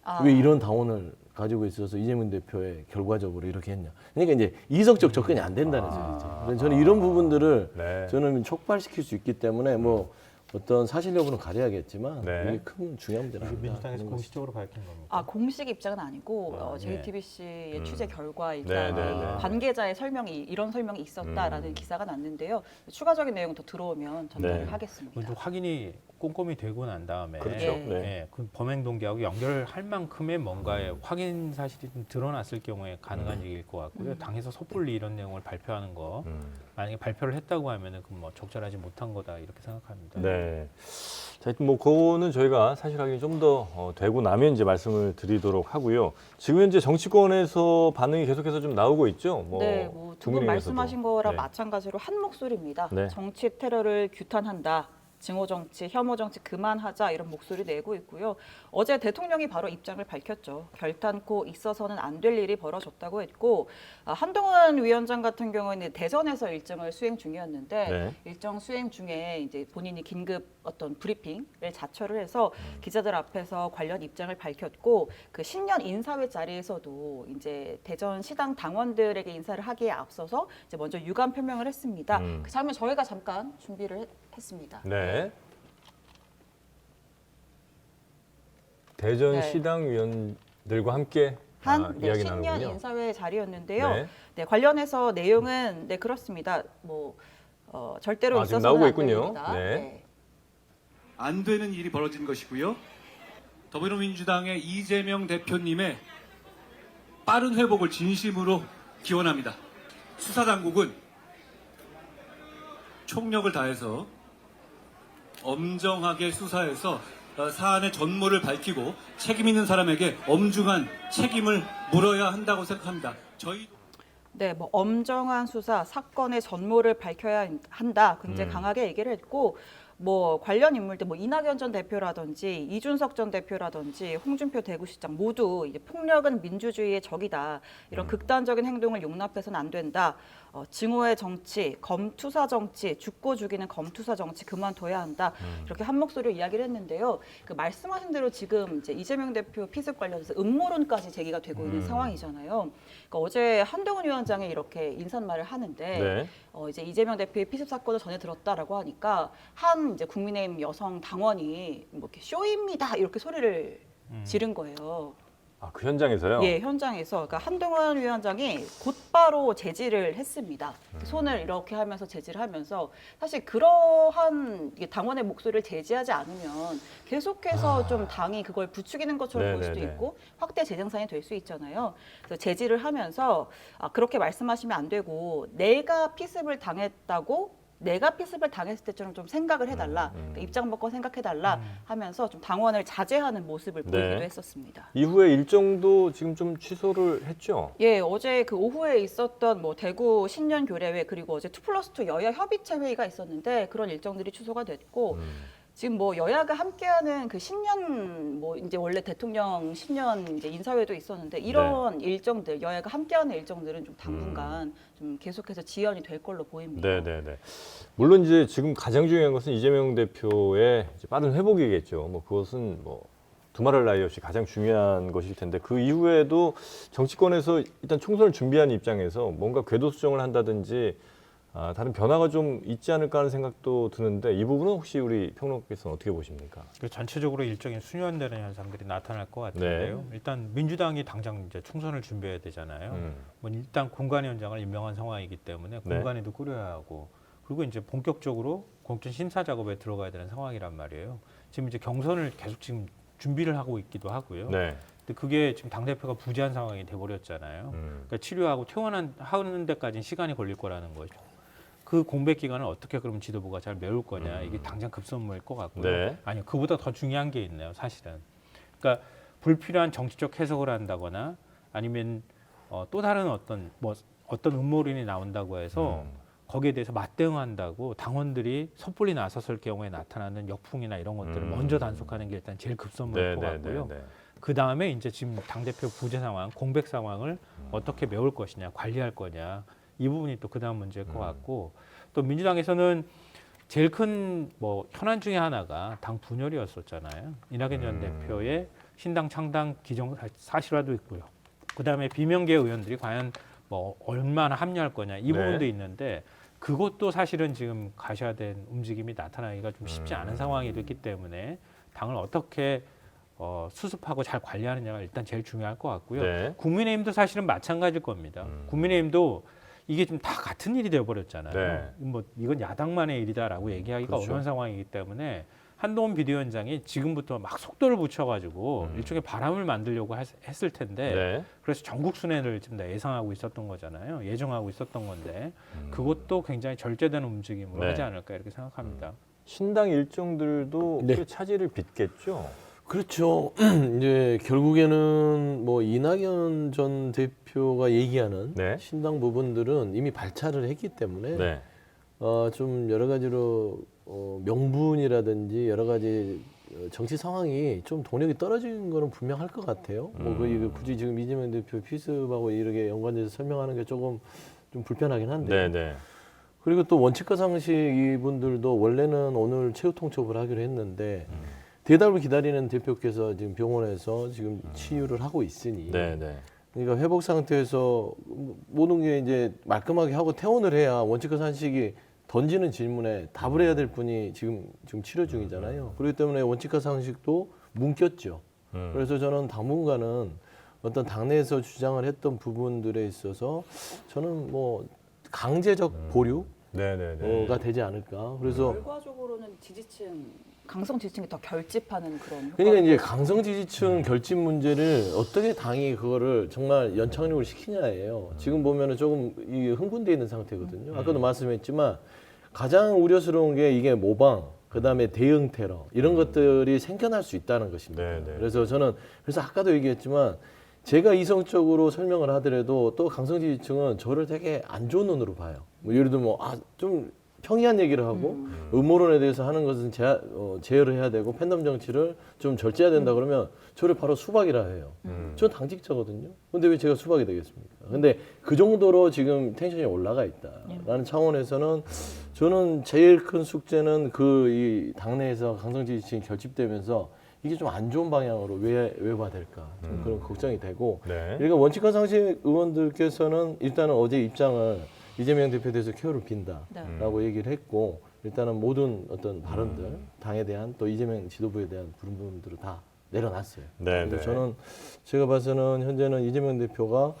아. 왜 이런 당원을 가지고 있어서 이재명 대표의 결과적으로 이렇게 했냐. 그러니까 이제 이성적 접근이 안 된다는 소리죠. 그래서 저는 이런 부분들을 네. 저는 촉발시킬 수 있기 때문에 뭐 어떤 사실 여부는 가려야겠지만 네. 이게 큰 중요한 문제는 이게 아니다. 민주당에서 그런 공식적으로 밝힌 겁니까? 아 공식 입장은 아니고 네. JTBC의 취재 결과 네, 일단 네, 네. 관계자의 설명이 이런 설명이 있었다라는 기사가 났는데요. 추가적인 내용은 더 들어오면 전달을 네. 하겠습니다. 좀 확인이 꼼꼼히 되고 난 다음에 그렇죠. 예. 네. 예, 그 범행 동기하고 연결할 만큼의 뭔가의 확인 사실이 좀 드러났을 경우에 가능한 얘기일 것 같고요. 당에서 섣불리 이런 내용을 발표하는 거 만약에 발표를 했다고 하면은 그 뭐 적절하지 못한 거다 이렇게 생각합니다. 네. 자, 하여튼 뭐 그거는 저희가 사실 확인이 좀 더 되고 나면 이제 말씀을 드리도록 하고요. 지금 현재 정치권에서 반응이 계속해서 좀 나오고 있죠. 뭐 네, 뭐 두 분 국민의힘에서도. 말씀하신 거랑 네. 마찬가지로 한 목소리입니다. 네. 정치 테러를 규탄한다. 증오 정치, 혐오 정치 그만하자 이런 목소리 내고 있고요. 어제 대통령이 바로 입장을 밝혔죠. 결탄코 있어서는 안 될 일이 벌어졌다고 했고 한동훈 위원장 같은 경우에는 대선에서 일정을 수행 중이었는데 네. 일정 수행 중에 이제 본인이 긴급 어떤 브리핑을 자처를 해서 기자들 앞에서 관련 입장을 밝혔고 그 신년 인사회 자리에서도 이제 대전 시당 당원들에게 인사를 하기에 앞서서 이제 먼저 유감 표명을 했습니다. 그 장면 저희가 잠깐 준비를 했습니다. 네. 대전 네. 시당 위원들과 함께 이야기 신년 나누군요. 인사회 자리였는데요. 네. 네, 관련해서 내용은 네 그렇습니다. 뭐 절대로 지금 있어서는 나오고 안 있군요. 됩니다. 네. 안 되는 일이 벌어진 것이고요. 더불어민주당의 이재명 대표님의 빠른 회복을 진심으로 기원합니다. 수사당국은 총력을 다해서 엄정하게 수사해서 사안의 전모를 밝히고 책임 있는 사람에게 엄중한 책임을 물어야 한다고 생각합니다. 저희 네, 뭐 엄정한 수사, 사건의 전모를 밝혀야 한다. 굉장히 강하게 얘기를 했고, 뭐 관련 인물들, 뭐 이낙연 전 대표라든지 이준석 전 대표라든지 홍준표 대구시장 모두 이제 폭력은 민주주의의 적이다. 이런 극단적인 행동을 용납해서는 안 된다. 증오의 정치, 검투사 정치, 죽고 죽이는 검투사 정치 그만둬야 한다. 이렇게 한 목소리로 이야기를 했는데요. 그 말씀하신 대로 지금 이제 이재명 대표 피습 관련해서 음모론까지 제기가 되고 있는 상황이잖아요. 그러니까 어제 한동훈 위원장이 이렇게 인사말을 하는데 네. 이제 이재명 대표의 피습 사건을 전해 들었다라고 하니까 한 이제 국민의힘 여성 당원이 뭐 이렇게 쇼입니다 이렇게 소리를 지른 거예요. 그 현장에서요? 예, 현장에서 그러니까 한동훈 위원장이 곧바로 제지를 했습니다. 손을 이렇게 하면서 제지를 하면서 사실 그러한 이게 당원의 목소리를 제지하지 않으면 계속해서 좀 당이 그걸 부추기는 것처럼 보일 수도 네네네. 있고 확대 재생산이 될 수 있잖아요. 그래서 제지를 하면서 그렇게 말씀하시면 안 되고 내가 피습을 당했다고 내가 피습을 당했을 때처럼 좀 생각을 해달라, 그러니까 입장 바꿔 생각해달라 하면서 좀 당원을 자제하는 모습을 네. 보이기도 했었습니다. 이후에 일정도 지금 좀 취소를 했죠? 예, 어제 그 오후에 있었던 뭐 대구 신년 교례회 그리고 어제 2+2 여야 협의체 회의가 있었는데 그런 일정들이 취소가 됐고 지금 뭐 여야가 함께하는 그 신년 뭐 이제 원래 대통령 신년 이제 인사회도 있었는데 이런 일정들 여야가 함께하는 일정들은 좀 당분간 좀 계속해서 지연이 될 걸로 보입니다. 네네네. 물론 이제 지금 가장 중요한 것은 이재명 대표의 이제 빠른 회복이겠죠. 뭐 그것은 뭐 두말할 나위 없이 가장 중요한 것일 텐데 그 이후에도 정치권에서 일단 총선을 준비하는 입장에서 뭔가 궤도 수정을 한다든지 다른 변화가 좀 있지 않을까 하는 생각도 드는데 이 부분은 혹시 우리 평론가께서는 어떻게 보십니까? 전체적으로 일정이 수년되는 현상들이 나타날 것 같은데요. 일단 민주당이 당장 이제 총선을 준비해야 되잖아요. 뭐 일단 공관위원장을 임명한 상황이기 때문에 공관위도 꾸려야 하고 그리고 이제 본격적으로 공천 심사 작업에 들어가야 되는 상황이란 말이에요. 지금 이제 경선을 계속 지금 준비를 하고 있기도 하고요. 네. 근데 그게 지금 당 대표가 부재한 상황이 돼버렸잖아요. 그러니까 치료하고 퇴원하는 데까지는 시간이 걸릴 거라는 거죠. 그 공백 기간을 어떻게 그럼 지도부가 잘 메울 거냐 이게 당장 급선무일 것 같고요. 네. 아니요, 그보다 더 중요한 게 있네요, 사실은. 그러니까 불필요한 정치적 해석을 한다거나 아니면 또 다른 어떤 음모론이 나온다고 해서 거기에 대해서 맞대응한다고 당원들이 섣불리 나섰을 경우에 나타나는 역풍이나 이런 것들을 먼저 단속하는 게 일단 제일 급선무일 것 같고요. 그 다음에 이제 지금 당 대표 부재 상황, 공백 상황을 어떻게 메울 것이냐, 관리할 거냐. 이 부분이 또 그다음 문제일 것 같고 또 민주당에서는 제일 큰 뭐 현안 중에 하나가 당 분열이었었잖아요. 이낙연 전 대표의 신당 창당 기정 사실화도 있고요. 그다음에 비명계 의원들이 과연 뭐 얼마나 합류할 거냐 이 부분도 있는데 그것도 사실은 지금 가셔야된 움직임이 나타나기가 좀 쉽지 않은 상황이 됐기 때문에 당을 어떻게 수습하고 잘 관리하느냐가 일단 제일 중요할 것 같고요. 네. 국민의힘도 사실은 마찬가지일 겁니다. 국민의힘도 이게 좀 다 같은 일이 되어버렸잖아요. 네. 뭐 이건 야당만의 일이다라고 얘기하기가 그렇죠. 어려운 상황이기 때문에 한동훈 비대위원장이 지금부터 막 속도를 붙여가지고 일종의 바람을 만들려고 했을 텐데 네. 그래서 전국 순회를 지금 다 예상하고 있었던 거잖아요. 예정하고 있었던 건데 그것도 굉장히 절제되는 움직임으로 네. 하지 않을까 이렇게 생각합니다. 신당 일정들도 네. 꽤 차질을 빚겠죠. 그렇죠. 이제 결국에는 뭐 이낙연 전 대표가 얘기하는 네. 신당 부분들은 이미 발차를 했기 때문에 네. 좀 여러 가지로 명분이라든지 여러 가지 정치 상황이 좀 동력이 떨어진 거는 분명할 것 같아요. 뭐 굳이 지금 이재명 대표 피습하고 이렇게 연관돼서 설명하는 게 조금 좀 불편하긴 한데. 네, 네. 그리고 또 원칙과 상식 이분들도 원래는 오늘 최후 통첩을 하기로 했는데 대답을 기다리는 대표께서 지금 병원에서 지금 치유를 하고 있으니. 네, 네. 그러니까 회복 상태에서 모든 게 이제 말끔하게 하고 퇴원을 해야 원칙과 상식이 던지는 질문에 답을 해야 될 분이 지금 치료 중이잖아요. 그렇기 때문에 원칙과 상식도 뭉꼈죠. 그래서 저는 당분간은 어떤 당내에서 주장을 했던 부분들에 있어서 저는 뭐 강제적 보류가 네, 네, 네. 되지 않을까. 그래서 결과적으로는 강성 지지층이 더 결집하는 그런 그러니까 이제 강성 지지층 결집 문제를 어떻게 당이 그거를 정말 연착륙을 시키냐예요. 지금 보면은 조금 이 흥분돼 있는 상태거든요. 아까도 말씀했지만 가장 우려스러운 게 이게 모방, 그다음에 대응 테러 이런 것들이 생겨날 수 있다는 것입니다. 네, 네. 그래서 저는 아까도 얘기했지만 제가 이성적으로 설명을 하더라도 또 강성 지지층은 저를 되게 안 좋은 눈으로 봐요. 뭐 예를 들면 좀 평이한 얘기를 하고 음모론에 대해서 하는 것은 제어를 해야 되고 팬덤 정치를 좀 절제해야 된다 그러면 저를 바로 수박이라 해요. 전 당직자거든요. 근데 왜 제가 수박이 되겠습니까? 근데 그 정도로 지금 텐션이 올라가 있다라는 차원에서는 저는 제일 큰 숙제는 이 당내에서 강성 지지층이 결집되면서 이게 좀 안 좋은 방향으로 외화될까 좀 그런 걱정이 되고. 네. 그러니까 원칙과 상식 의원들께서는 일단은 어제 입장을 이재명 대표에 대해서 쾌유를 빈다라고 얘기를 했고 일단은 모든 어떤 발언들 당에 대한 또 이재명 지도부에 대한 부분들을 다 내려놨어요. 네, 근데 네. 저는 제가 봐서는 현재는 이재명 대표가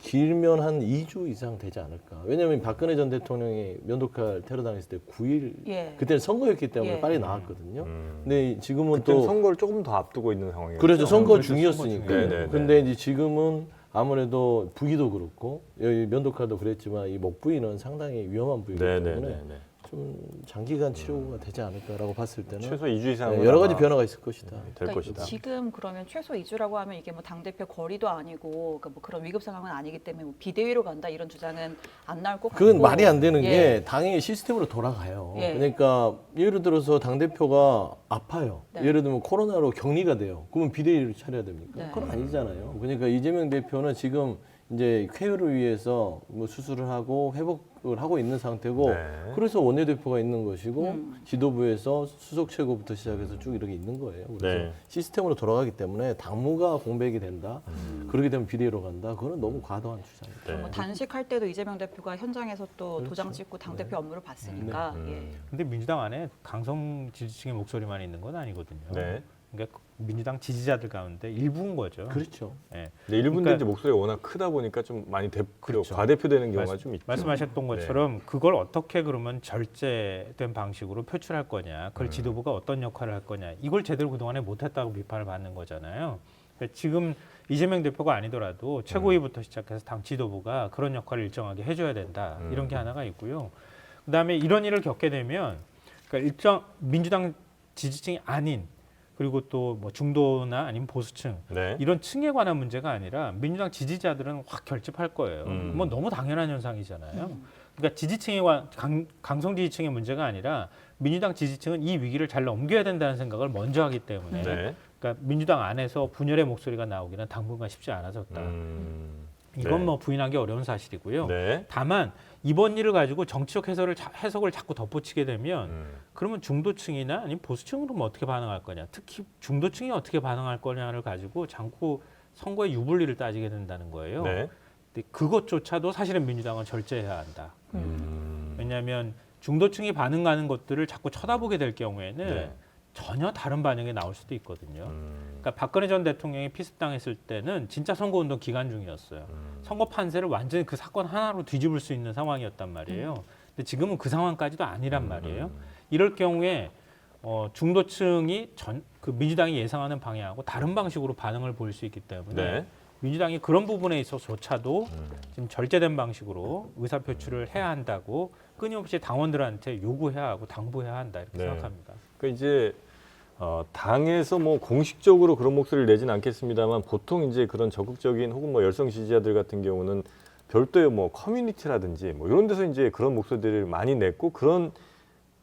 길면 한 2주 이상 되지 않을까. 왜냐하면 박근혜 전 대통령이 면도칼 테러 당했을 때 9일 예. 그때는 선거였기 때문에 예. 빨리 나왔거든요. 근데 지금은 그때는 또 선거를 조금 더 앞두고 있는 상황이었죠. 그렇죠. 선거 그렇죠. 중이었으니까. 선거 중이에요. 네, 네, 네. 근데 이제 지금은 아무래도 부위도 그렇고 여기 면도칼도 그랬지만 이 목 부위는 상당히 위험한 부위이기 네, 네, 때문에 네, 네. 좀 장기간 치료가 되지 않을까라고 봤을 때는 최소 2주 이상은 여러 가지 아마 변화가 있을 것이다. 될 그러니까 것이다. 지금 그러면 최소 2주라고 하면 이게 뭐 당대표 거리도 아니고 그러니까 뭐 그런 위급 상황은 아니기 때문에 뭐 비대위로 간다 이런 주장은 안 나올 것 같고. 그건 말이 안 되는 예. 게 당연히 시스템으로 돌아가요. 예. 그러니까 예를 들어서 당 대표가 아파요. 네. 예를 들면 코로나로 격리가 돼요. 그러면 비대위를 차려야 됩니까? 네. 그건 아니잖아요. 그러니까 이재명 대표는 지금 이제 쾌유를 위해서 뭐 수술을 하고 회복 하고 있는 상태고 네. 그래서 원내대표가 있는 것이고 지도부에서 수석 최고부터 시작해서 쭉 이렇게 있는 거예요. 그래서 네. 시스템으로 돌아가기 때문에 당무가 공백이 된다. 그렇게 되면 비례로 간다. 그거는 너무 과도한 주장입니다. 네. 뭐 단식할 때도 이재명 대표가 현장에서 또 그렇죠. 도장 찍고 당 대표 업무를 봤으니까 예. 근데 민주당 안에 강성 지지층의 목소리만 있는 건 아니거든요. 네. 그러니까 민주당 지지자들 가운데 일부인 거죠. 그렇죠. 예. 근데 일본도 그러니까- 이제 목소리가 워낙 크다 보니까 좀 많이 그렇죠. 과대표되는 경우가 좀 있죠. 말씀하셨던 것처럼 그걸 어떻게 그러면 절제된 방식으로 표출할 거냐, 그걸 지도부가 어떤 역할을 할 거냐, 이걸 제대로 그동안에 못했다고 비판을 받는 거잖아요. 그러니까 지금 이재명 대표가 아니더라도 최고위부터 시작해서 당 지도부가 그런 역할을 일정하게 해줘야 된다. 이런 게 하나가 있고요. 그다음에 이런 일을 겪게 되면 그러니까 일정 민주당 지지층이 아닌 그리고 또 뭐 중도나 아니면 보수층 네. 이런 층에 관한 문제가 아니라 민주당 지지자들은 확 결집할 거예요. 음. 뭐 너무 당연한 현상이잖아요. 그러니까 지지층의 강성 지지층의 문제가 아니라 민주당 지지층은 이 위기를 잘 넘겨야 된다는 생각을 먼저 하기 때문에 네. 그러니까 민주당 안에서 분열의 목소리가 나오기는 당분간 쉽지 않아졌다. 이건 네. 뭐 부인하기 어려운 사실이고요. 네. 다만 이번 일을 가지고 정치적 해석을 자꾸 덧붙이게 되면 그러면 중도층이나 아니면 보수층은 뭐 어떻게 반응할 거냐, 특히 중도층이 어떻게 반응할 거냐를 가지고 자꾸 선거의 유불리를 따지게 된다는 거예요. 네. 근데 그것조차도 사실은 민주당은 절제해야 한다. 왜냐하면 중도층이 반응하는 것들을 자꾸 쳐다보게 될 경우에는 네. 전혀 다른 반응이 나올 수도 있거든요. 그러니까 박근혜 전 대통령이 피습당했을 때는 진짜 선거운동 기간 중이었어요. 선거 판세를 완전히 그 사건 하나로 뒤집을 수 있는 상황이었단 말이에요. 근데 지금은 그 상황까지도 아니란 말이에요. 이럴 경우에 중도층이 그 민주당이 예상하는 방향하고 다른 방식으로 반응을 보일 수 있기 때문에 네. 민주당이 그런 부분에 있어서조차도 지금 절제된 방식으로 의사표출을 해야 한다고 끊임없이 당원들한테 요구해야 하고 당부해야 한다 이렇게 네. 생각합니다. 그러니까 이제 당에서 뭐 공식적으로 그런 목소리를 내지는 않겠습니다만 보통 이제 그런 적극적인 혹은 뭐 열성 지지자들 같은 경우는 별도의 뭐 커뮤니티라든지 뭐 이런 데서 이제 그런 목소리들을 많이 냈고 그런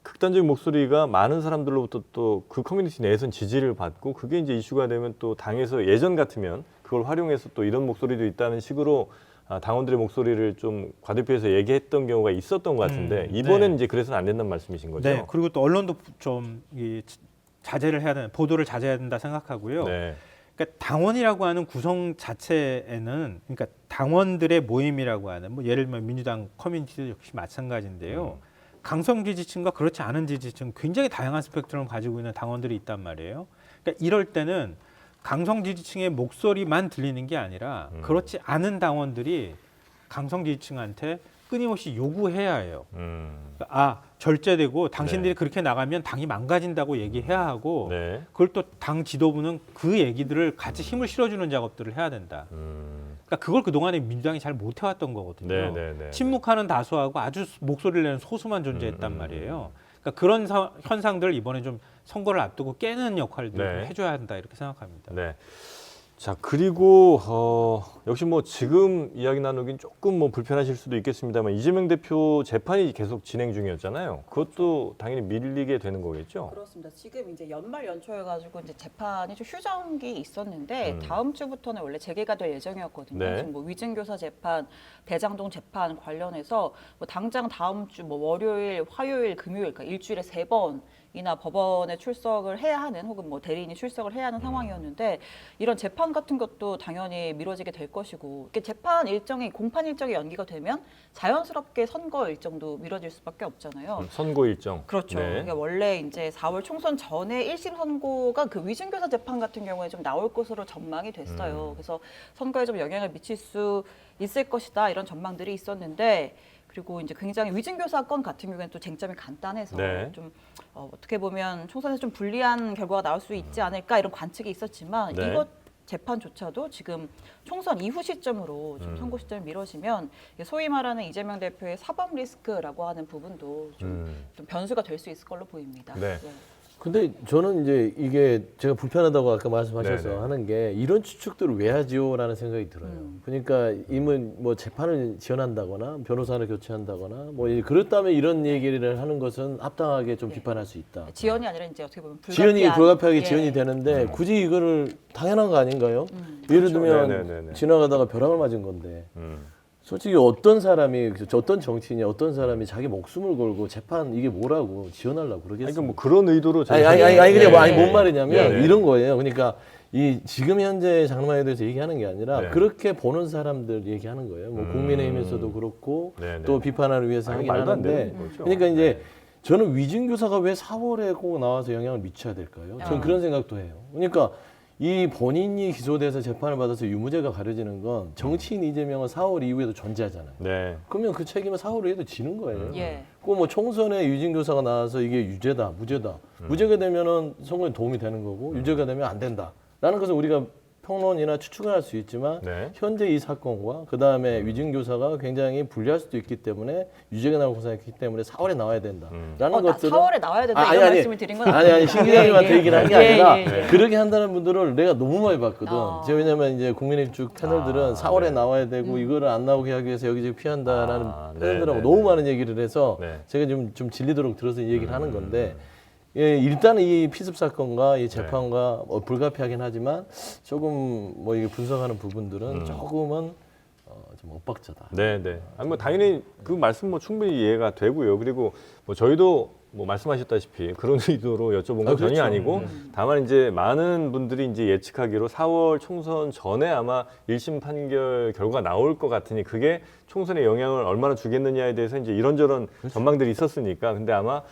극단적인 목소리가 많은 사람들로부터 또 그 커뮤니티 내에선 지지를 받고 그게 이제 이슈가 되면 또 당에서 예전 같으면 그걸 활용해서 또 이런 목소리도 있다는 식으로 당원들의 목소리를 좀 과대표해서 얘기했던 경우가 있었던 것 같은데 이번엔 네. 이제 그래서는 안 된다는 말씀이신 거죠? 네. 그리고 또 언론도 좀 자제를 해야 되는 보도를 자제해야 된다 생각하고요. 네. 그러니까 당원이라고 하는 구성 자체에는 그러니까 당원들의 모임이라고 하는 뭐 예를 들면 민주당 커뮤니티도 역시 마찬가지인데요. 강성 지지층과 그렇지 않은 지지층 굉장히 다양한 스펙트럼을 가지고 있는 당원들이 있단 말이에요. 그러니까 이럴 때는 강성 지지층의 목소리만 들리는 게 아니라 그렇지 않은 당원들이 강성 지지층한테 끊임없이 요구해야 해요. 절제되고 당신들이 네. 그렇게 나가면 당이 망가진다고 얘기해야 하고 네. 그걸 또 당 지도부는 그 얘기들을 같이 힘을 실어주는 작업들을 해야 된다. 그러니까 그걸 그동안에 민주당이 잘 못해왔던 거거든요. 네, 네, 네. 침묵하는 다수하고 아주 목소리를 내는 소수만 존재했단 말이에요. 그러니까 그런 현상들을 이번에 좀 선거를 앞두고 깨는 역할들을 네. 해줘야 한다 이렇게 생각합니다. 네. 자, 그리고 역시 뭐 지금 이야기 나누긴 조금 뭐 불편하실 수도 있겠습니다만 이재명 대표 재판이 계속 진행 중이었잖아요. 그것도 당연히 밀리게 되는 거겠죠? 그렇습니다. 지금 이제 연말 연초여가지고 이제 재판이 좀 휴정기 있었는데 다음 주부터는 원래 재개가 될 예정이었거든요. 네. 지금 뭐 위증교사 재판, 대장동 재판 관련해서 뭐 당장 다음 주 뭐 월요일, 화요일, 금요일, 그러니까 일주일에 3번이나 법원에 출석을 해야 하는 혹은 뭐 대리인이 출석을 해야 하는 상황이었는데 이런 재판 같은 것도 당연히 미뤄지게 될 것이고 이렇게 재판 일정이 공판 일정이 연기가 되면 자연스럽게 선거 일정도 미뤄질 수밖에 없잖아요. 선고 일정. 그렇죠. 네. 그러니까 원래 이제 4월 총선 전에 1심 선고가 그 위증교사 재판 같은 경우에 좀 나올 것으로 전망이 됐어요. 그래서 선거에 좀 영향을 미칠 수 있을 것이다 이런 전망들이 있었는데 그리고 이제 굉장히 위증교사 건 같은 경우에는 또 쟁점이 간단해서 네. 좀 어떻게 보면 총선에서 좀 불리한 결과가 나올 수 있지 않을까 이런 관측이 있었지만 네. 이것 재판조차도 지금 총선 이후 시점으로 좀 선고 시점이 미뤄지면 소위 말하는 이재명 대표의 사법 리스크라고 하는 부분도 좀 변수가 될 수 있을 걸로 보입니다. 네. 근데 저는 이제 이게 제가 불편하다고 아까 말씀하셔서 네네. 하는 게 이런 추측들을 왜 하지요라는 생각이 들어요. 그러니까 이면 뭐 재판을 지연한다거나 변호사를 교체한다거나 뭐 그렇다면 이런 얘기를 하는 것은 합당하게 좀 비판할 수 있다. 지연이 아니라 이제 어떻게 보면 불가피하게 예. 지연이 되는데 굳이 이거를 당연한 거 아닌가요? 예를 들면 네네네네. 지나가다가 벼락을 맞은 건데 솔직히 어떤 사람이 어떤 정치인이 어떤 사람이 자기 목숨을 걸고 재판 이게 뭐라고 지원하려고 아니, 그러겠어요. 그러니까 뭐 그런 의도로 아니 근데 뭐, 네. 뭔 말이냐면 네. 이런 거예요. 그러니까 이 지금 현재 장관에 대해서 얘기하는 게 아니라 네. 그렇게 보는 사람들 얘기하는 거예요. 뭐 국민의힘에서도 그렇고 네, 네. 또 비판하기 위해서 아니, 하긴 말도 안 하는데 되는 거죠. 그러니까 이제 네. 저는 위증교사가 왜 4월에 꼭 나와서 영향을 미쳐야 될까요? 저는 그런 생각도 해요. 그러니까 이 본인이 기소돼서 재판을 받아서 유무죄가 가려지는 건 정치인 이재명은 4월 이후에도 존재하잖아요. 네. 그러면 그 책임은 4월 후에도 지는 거예요. 예. 그 뭐 총선에 유증교사가 나와서 이게 유죄다, 무죄다. 무죄가 되면은 선거에 도움이 되는 거고 유죄가 되면 안 된다. 라는 것을 우리가 평론이나 추측을 할 수 있지만 네. 현재 이 사건과 그 다음에 위증교사가 굉장히 불리할 수도 있기 때문에 유죄가 나올 가능성이 있기 때문에 4월에 나와야 된다. 라는 것들은 4월에 나와야 된다 이런 말씀을 드린 건 아니 신 기자님한테 얘기를 한 게 아니라 예. 그렇게 한다는 분들을 내가 너무 많이 봤거든. 아. 제가 왜냐면 이제 국민의힘 쪽 패널들은 4월에 네. 나와야 되고 이거를 안 나오게 하기 위해서 여기저기 피한다라는 네, 패널들하고 네, 너무 네. 많은 얘기를 해서 네. 제가 좀 질리도록 들어서 이 얘기를 하는 건데 예, 일단 이 피습 사건과 이 재판과 불가피하긴 하지만 조금 뭐 이게 분석하는 부분들은 조금은 좀 엇박자다. 네, 네. 아니 뭐 당연히 그 말씀 뭐 충분히 이해가 되고요. 그리고 뭐 저희도 뭐 말씀하셨다시피 그런 의도로 여쭤본 건 전혀 그렇죠. 아니고 다만 이제 많은 분들이 이제 예측하기로 4월 총선 전에 아마 1심 판결 결과가 나올 것 같으니 그게 총선에 영향을 얼마나 주겠느냐에 대해서 이제 이런저런 전망들이 있었으니까 근데 아마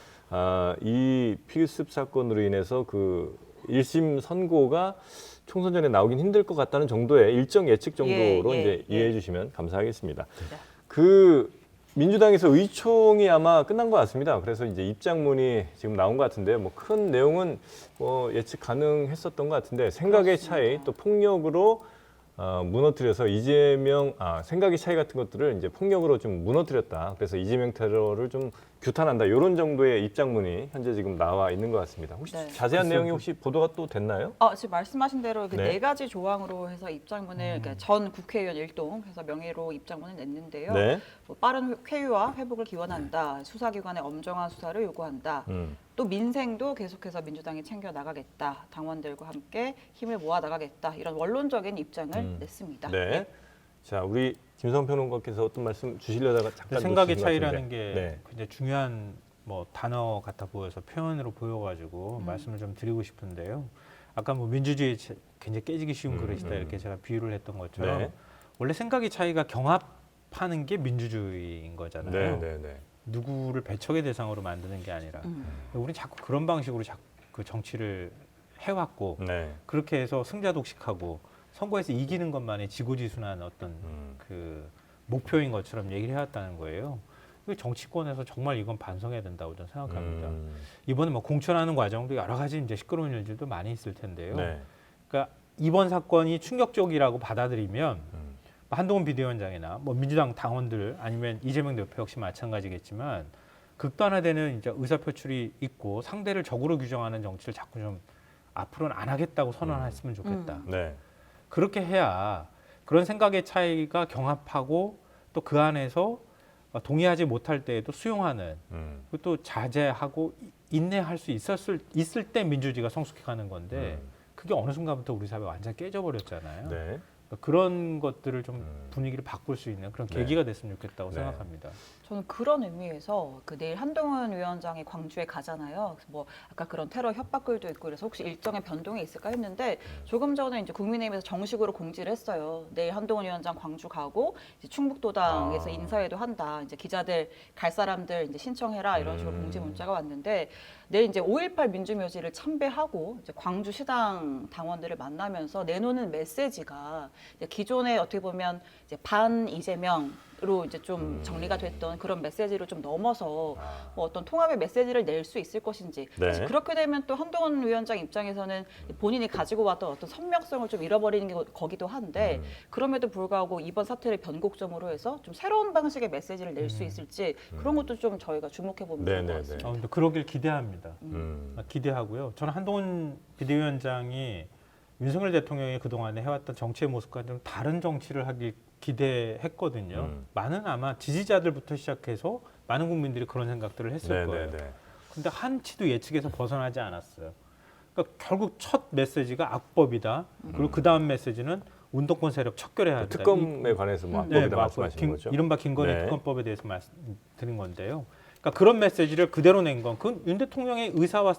이 피습 사건으로 인해서 그 1심 선고가 총선 전에 나오긴 힘들 것 같다는 정도의 일정 예측 정도로 이제 이해해 주시면 감사하겠습니다. 그 민주당에서 의총이 아마 끝난 것 같습니다. 그래서 이제 입장문이 지금 나온 것 같은데 뭐 큰 내용은 뭐 예측 가능했었던 것 같은데 생각의 차이 또 폭력으로 무너뜨려서 이재명 생각의 차이 같은 것들을 이제 폭력으로 좀 무너뜨렸다. 그래서 이재명 테러를 좀 규탄한다. 이런 정도의 입장문이 현재 지금 나와 있는 것 같습니다. 혹시 네. 자세한 내용이 혹시 보도가 또 됐나요? 지금 말씀하신 대로 그 네. 네 가지 조항으로 해서 입장문을 그러니까 전 국회의원 일동해서 명예로 입장문을 냈는데요. 네. 뭐 빠른 쾌유와 회복을 기원한다. 수사기관의 엄정한 수사를 요구한다. 또 민생도 계속해서 민주당이 챙겨 나가겠다. 당원들과 함께 힘을 모아 나가겠다. 이런 원론적인 입장을 냈습니다. 네. 자, 우리 김성 평론가께서 어떤 말씀 주시려다가 잠깐 생각의 놓치신 것 차이라는 같은데. 게 네. 굉장히 중요한 뭐 단어 같아 보여서 표현으로 보여가지고 말씀을 좀 드리고 싶은데요. 아까 뭐 민주주의 굉장히 깨지기 쉬운 그릇이다 이렇게 제가 비유를 했던 것처럼 네. 원래 생각의 차이가 경합하는 게 민주주의인 거잖아요. 네, 네, 네. 누구를 배척의 대상으로 만드는 게 아니라 우리는 자꾸 그런 방식으로 그 정치를 해왔고 네. 그렇게 해서 승자 독식하고 선거에서 이기는 것만이 지고지순한 어떤 그 목표인 것처럼 얘기를 해왔다는 거예요. 정치권에서 정말 이건 반성해야 된다고 저는 생각합니다. 이번에 뭐 공천하는 과정도 여러 가지 이제 시끄러운 일들도 많이 있을 텐데요. 네. 그러니까 이번 사건이 충격적이라고 받아들이면 한동훈 비대위원장이나 뭐 민주당 당원들 아니면 이재명 대표 역시 마찬가지겠지만 극단화되는 이제 의사표출이 있고 상대를 적으로 규정하는 정치를 자꾸 좀 앞으로는 안 하겠다고 선언했으면 좋겠다. 네. 그렇게 해야 그런 생각의 차이가 경합하고 또 그 안에서 동의하지 못할 때에도 수용하는 그리고 또 자제하고 인내할 수 있을 때 민주주의가 성숙해가는 건데 그게 어느 순간부터 우리 사회 완전 깨져버렸잖아요. 네. 그런 것들을 좀 분위기를 바꿀 수 있는 그런 네. 계기가 됐으면 좋겠다고 네. 생각합니다. 저는 그런 의미에서 그 내일 한동훈 위원장이 광주에 가잖아요. 그래서 뭐 아까 그런 테러 협박글도 있고 그래서 혹시 일정의 변동이 있을까 했는데 조금 전에 이제 국민의힘에서 정식으로 공지를 했어요. 내일 한동훈 위원장 광주 가고 이제 충북도당에서 인사회도 한다. 이제 기자들 갈 사람들 이제 신청해라 이런 식으로 공지 문자가 왔는데 내일 이제 5.18 민주묘지를 참배하고 이제 광주시당 당원들을 만나면서 내놓는 메시지가 이제 기존에 어떻게 보면 이제 반 이재명으로 이제 좀 정리가 됐던 그런 메시지를 좀 넘어서 뭐 어떤 통합의 메시지를 낼 수 있을 것인지 네. 사실 그렇게 되면 또 한동훈 위원장 입장에서는 본인이 가지고 왔던 어떤 선명성을 좀 잃어버리는 게 거기도 한데 그럼에도 불구하고 이번 사태를 변곡점으로 해서 좀 새로운 방식의 메시지를 낼 수 있을지 그런 것도 좀 저희가 주목해 보면 좋을 것 네네네. 같습니다. 근데 그러길 기대합니다. 음. 기대하고요. 저는 한동훈 비대위원장이 윤석열 대통령이 그동안에 해왔던 정치의 모습과 좀 다른 정치를 하길 기대했거든요. 많은 아마 지지자들부터 시작해서 많은 국민들이 그런 생각들을 했을 거예요. 네네네. 근데 한치도 예측에서 벗어나지 않았어요. 그러니까 결국 첫 메시지가 악법이다. 그리고 그 다음 메시지는 운동권 세력 척결해야 한다. 특검에 관해서 뭐 네, 악법이다 말씀하시는 거죠? 이른바 김건희 네. 특검법에 대해서 말씀드린 건데요. 그러니까 그런 메시지를 그대로 낸 건 그건 윤 대통령의 의사와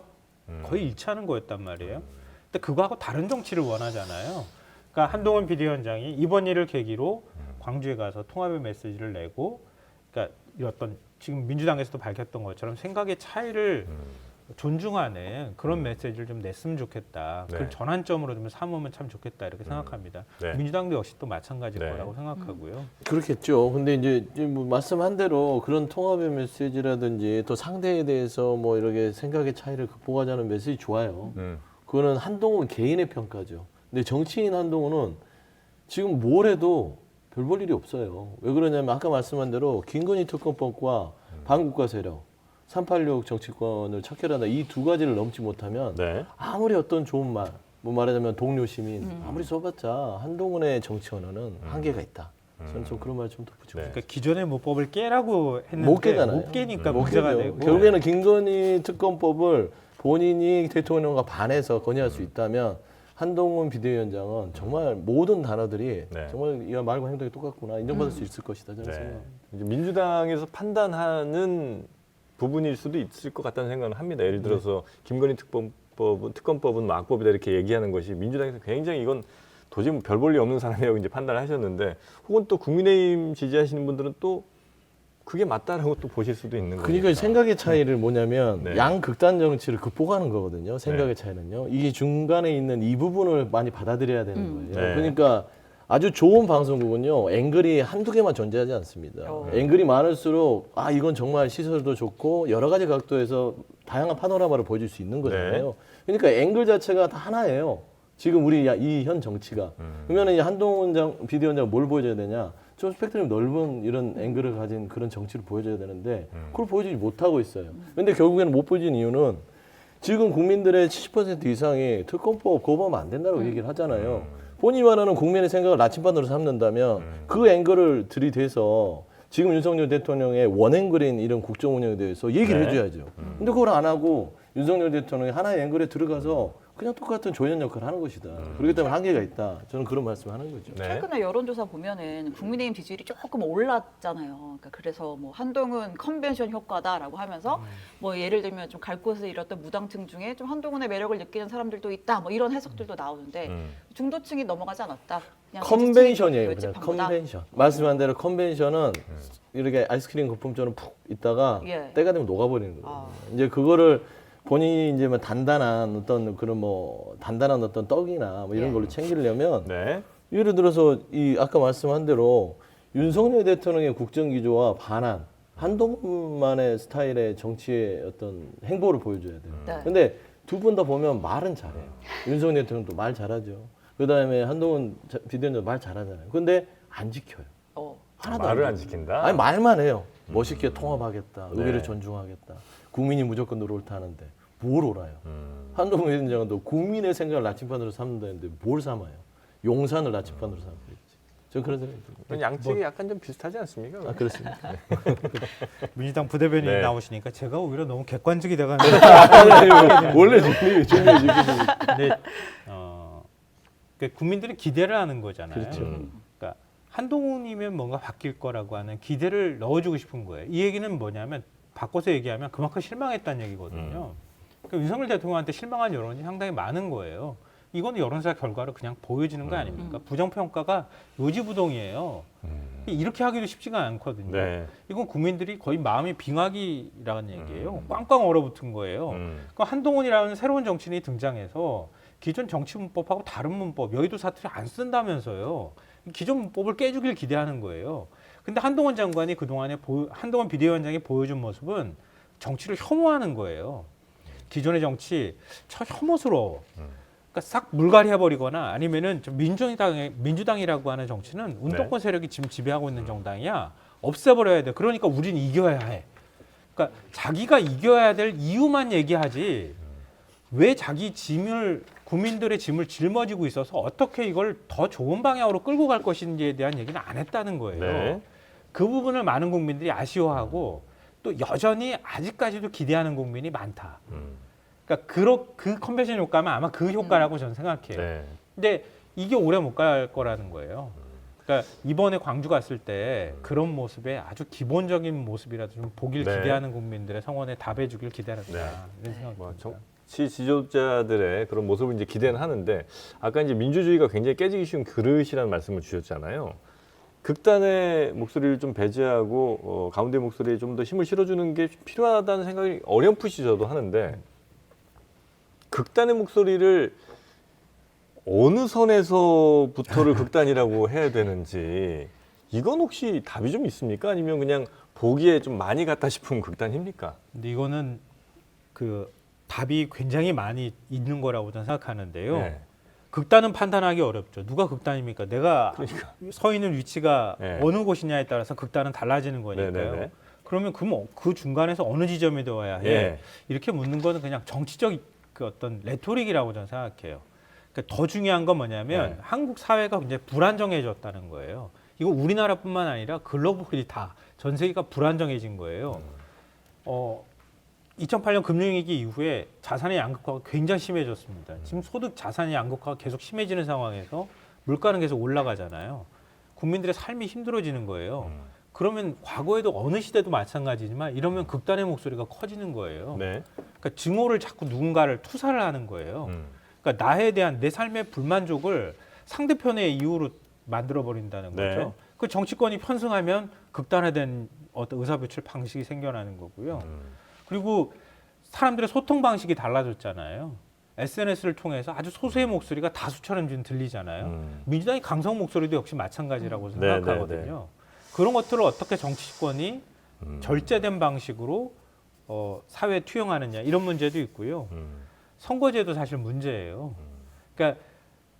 거의 일치하는 거였단 말이에요. 근데 그거하고 다른 정치를 원하잖아요. 그러니까 한동훈 비대위원장이 이번 일을 계기로 광주에 가서 통합의 메시지를 내고, 그러니까 이 어떤 지금 민주당에서도 밝혔던 것처럼 생각의 차이를 존중하는 그런 메시지를 좀 냈으면 좋겠다. 네. 그 전환점으로 좀 삼으면 참 좋겠다 이렇게 생각합니다. 네. 민주당도 역시 또 마찬가지일 네. 거라고 생각하고요. 그렇겠죠. 근데 이제 뭐 말씀한 대로 그런 통합의 메시지라든지 또 상대에 대해서 뭐 이렇게 생각의 차이를 극복하자는 메시지 좋아요. 그거는 한동훈 개인의 평가죠. 근데 정치인 한동훈은 지금 뭘 해도 별 볼 일이 없어요. 왜 그러냐면 아까 말씀한 대로 김건희 특검법과 반국가 세력, 386 정치권을 척결한다. 이 두 가지를 넘지 못하면 네. 아무리 어떤 좋은 말, 뭐 말하자면 동료 시민 아무리 써봤자 한동훈의 정치 언어는 한계가 있다. 저는 좀 그런 말 좀 덧붙이고. 네. 그러니까 기존의 모법을 깨라고 했는데 못 깨잖아요. 못 깨니까 못 문제가 깨죠. 되고 결국에는 김건희 특검법을 본인이 대통령과 반해서 건의할 수 있다면 한동훈 비대위원장은 정말 모든 단어들이 네. 정말 이 말과 행동이 똑같구나 인정받을 수 있을 것이다 저는 네. 생각합니다. 이제 민주당에서 판단하는 부분일 수도 있을 것 같다는 생각은 합니다. 예를 들어서 김건희 특검법은 뭐 악법이다 이렇게 얘기하는 것이 민주당에서 굉장히 이건 도저히 뭐 별 볼 일 없는 사람이라고 이제 판단을 하셨는데, 혹은 또 국민의힘 지지하시는 분들은 또 그게 맞다라고 또 보실 수도 있는 거죠. 그러니까 생각의 차이를 뭐냐면 네. 양극단 정치를 극복하는 거거든요. 생각의 차이는요. 이게 중간에 있는 이 부분을 많이 받아들여야 되는 거예요. 네. 그러니까 아주 좋은 방송국은요. 앵글이 한두 개만 존재하지 않습니다. 앵글이 많을수록 아 이건 정말 시설도 좋고 여러 가지 각도에서 다양한 파노라마를 보여줄 수 있는 거잖아요. 그러니까 앵글 자체가 다 하나예요. 지금 우리 이 현 정치가. 그러면 이 한동훈 비대위원장 뭘 보여줘야 되냐? 좀 스펙트럼이 넓은 이런 앵글을 가진 그런 정치를 보여줘야 되는데 그걸 보여주지 못하고 있어요. 근데 결국에는 못 보여준 이유는 지금 국민들의 70% 이상이 특검법 거부하면 안 된다고 얘기를 하잖아요. 본인이 말하는 국민의 생각을 나침반으로 삼는다면 그 앵글을 들이대서 지금 윤석열 대통령의 원앵글인 이런 국정 운영에 대해서 얘기를 네. 해줘야죠. 근데 그걸 안 하고 윤석열 대통령이 하나의 앵글에 들어가서 그냥 똑같은 조연 역할을 하는 것이다. 그렇기 때문에 한계가 있다. 저는 그런 말씀을 하는 거죠. 네. 최근에 여론조사 보면은 국민의힘 지지율이 조금 올랐잖아요. 그러니까 그래서 뭐 한동훈 컨벤션 효과다라고 하면서 뭐 예를 들면 좀 갈 곳을 잃었던 무당층 중에 좀 한동훈의 매력을 느끼는 사람들도 있다. 뭐 이런 해석들도 나오는데 중도층이 넘어가지 않았다. 그냥 컨벤션이에요. 지지층이 그냥 결집한 거다. 컨벤션. 말씀한 대로 컨벤션은 이렇게 아이스크림 거품처럼 푹 있다가 예. 때가 되면 녹아버리는 거예요. 이제 그거를 본인이 이제 뭐 단단한 어떤 그런 뭐 단단한 어떤 떡이나 뭐 이런 예. 걸로 챙기려면 네. 예를 들어서 이 아까 말씀한 대로 윤석열 대통령의 국정 기조와 반한 한동훈만의 스타일의 정치의 어떤 행보를 보여줘야 돼요. 네. 근데 두 분 다 보면 말은 잘해요. 윤석열 대통령도 말 잘하죠. 그다음에 한동훈 비대위원장 말 잘하잖아요. 근데 안 지켜요. 하나도 말을 안 지켜요. 지킨다. 아니 말만 해요. 멋있게 통합하겠다. 네. 의회를 존중하겠다. 국민이 무조건 옳다 하는데 뭘 옳아요? 한동훈 위원장은 또 국민의 생각을 나침반으로 삼는다는데 뭘 삼아요? 용산을 나침반으로 삼고 있지. 저 그런 생각이 듭니다. 양측이 약간 좀 비슷하지 않습니까? 아 그렇습니다. 민주당 부대변인이 네. 나오시니까 제가 오히려 너무 객관적이 돼가는 원래 준비 근데 그러니까 국민들은 기대를 하는 거잖아요. 그렇죠. 그러니까 한동훈이면 뭔가 바뀔 거라고 하는 기대를 넣어주고 싶은 거예요. 이 얘기는 뭐냐면 바꿔서 얘기하면 그만큼 실망했다는 얘기거든요. 그러니까 윤석열 대통령한테 실망한 여론이 상당히 많은 거예요. 이거는 여론조사 결과로 그냥 보여지는 거 아닙니까? 부정평가가 요지부동이에요. 이렇게 하기도 쉽지가 않거든요. 네. 이건 국민들이 거의 마음이 빙하기라는 얘기예요. 꽝꽝 얼어붙은 거예요. 그러니까 한동훈이라는 새로운 정치인이 등장해서 기존 정치 문법하고 다른 문법, 여의도 사투리 안 쓴다면서요. 기존 문법을 깨주길 기대하는 거예요. 근데 한동훈 장관이 그동안에 한동훈 비대위원장이 보여준 모습은 정치를 혐오하는 거예요. 기존의 정치 참 혐오스러워. 그러니까 싹 물갈이 해버리거나 아니면은 좀 민주당이라고 하는 정치는 운동권 세력이 지금 지배하고 있는 정당이야. 없애버려야 돼. 그러니까 우리는 이겨야 해. 그러니까 자기가 이겨야 될 이유만 얘기하지 왜 자기 짐을 국민들의 짐을 짊어지고 있어서 어떻게 이걸 더 좋은 방향으로 끌고 갈 것인지에 대한 얘기는 안 했다는 거예요. 네. 그 부분을 많은 국민들이 아쉬워하고 또 여전히 아직까지도 기대하는 국민이 많다. 그러니까 그 컨벤션 효과면 아마 그 효과라고 저는 생각해요. 네. 근데 이게 오래 못 갈 거라는 거예요. 그러니까 이번에 광주 갔을 때 그런 모습의 아주 기본적인 모습이라도 좀 보길 네. 기대하는 국민들의 성원에 답해주길 기대한다. 네. 이런 생각이 뭐 듭니다. 정치 지도자들의 그런 모습을 이제 기대는 하는데 아까 이제 민주주의가 굉장히 깨지기 쉬운 그릇이라는 말씀을 주셨잖아요. 극단의 목소리를 좀 배제하고 가운데 목소리에 좀 더 힘을 실어주는 게 필요하다는 생각이 어렴풋이 저도 하는데 극단의 목소리를 어느 선에서부터를 극단이라고 해야 되는지 이건 혹시 답이 좀 있습니까? 아니면 그냥 보기에 좀 많이 갔다 싶은 극단입니까? 근데 이거는 그 답이 굉장히 많이 있는 거라고 저는 생각하는데요. 네. 극단은 판단하기 어렵죠. 누가 극단입니까? 내가 그러니까. 서 있는 위치가 네. 어느 곳이냐에 따라서 극단은 달라지는 거니까요. 네네네. 그러면 그 중간에서 어느 지점에 둬야 해? 예. 이렇게 묻는 거는 그냥 정치적 그 어떤 레토릭이라고 저는 생각해요. 그러니까 더 중요한 건 뭐냐면 네. 한국 사회가 굉장히 불안정해졌다는 거예요. 이거 우리나라뿐만 아니라 글로벌이 다 전 세계가 불안정해진 거예요. 2008년 금융위기 이후에 자산의 양극화가 굉장히 심해졌습니다. 지금 소득 자산의 양극화가 계속 심해지는 상황에서 물가는 계속 올라가잖아요. 국민들의 삶이 힘들어지는 거예요. 그러면 과거에도 어느 시대도 마찬가지지만 이러면 극단의 목소리가 커지는 거예요. 네. 그러니까 증오를 자꾸 누군가를 투사를 하는 거예요. 그러니까 나에 대한 내 삶의 불만족을 상대편의 이유로 만들어 버린다는 네. 거죠. 그 정치권이 편승하면 극단화된 어떤 의사표출 방식이 생겨나는 거고요. 그리고 사람들의 소통 방식이 달라졌잖아요. SNS를 통해서 아주 소수의 목소리가 다수처럼 지금 들리잖아요. 민주당의 강성 목소리도 역시 마찬가지라고 네, 생각하거든요. 그런 것들을 어떻게 정치권이 절제된 방식으로 사회에 투영하느냐 이런 문제도 있고요. 선거제도 사실 문제예요. 그러니까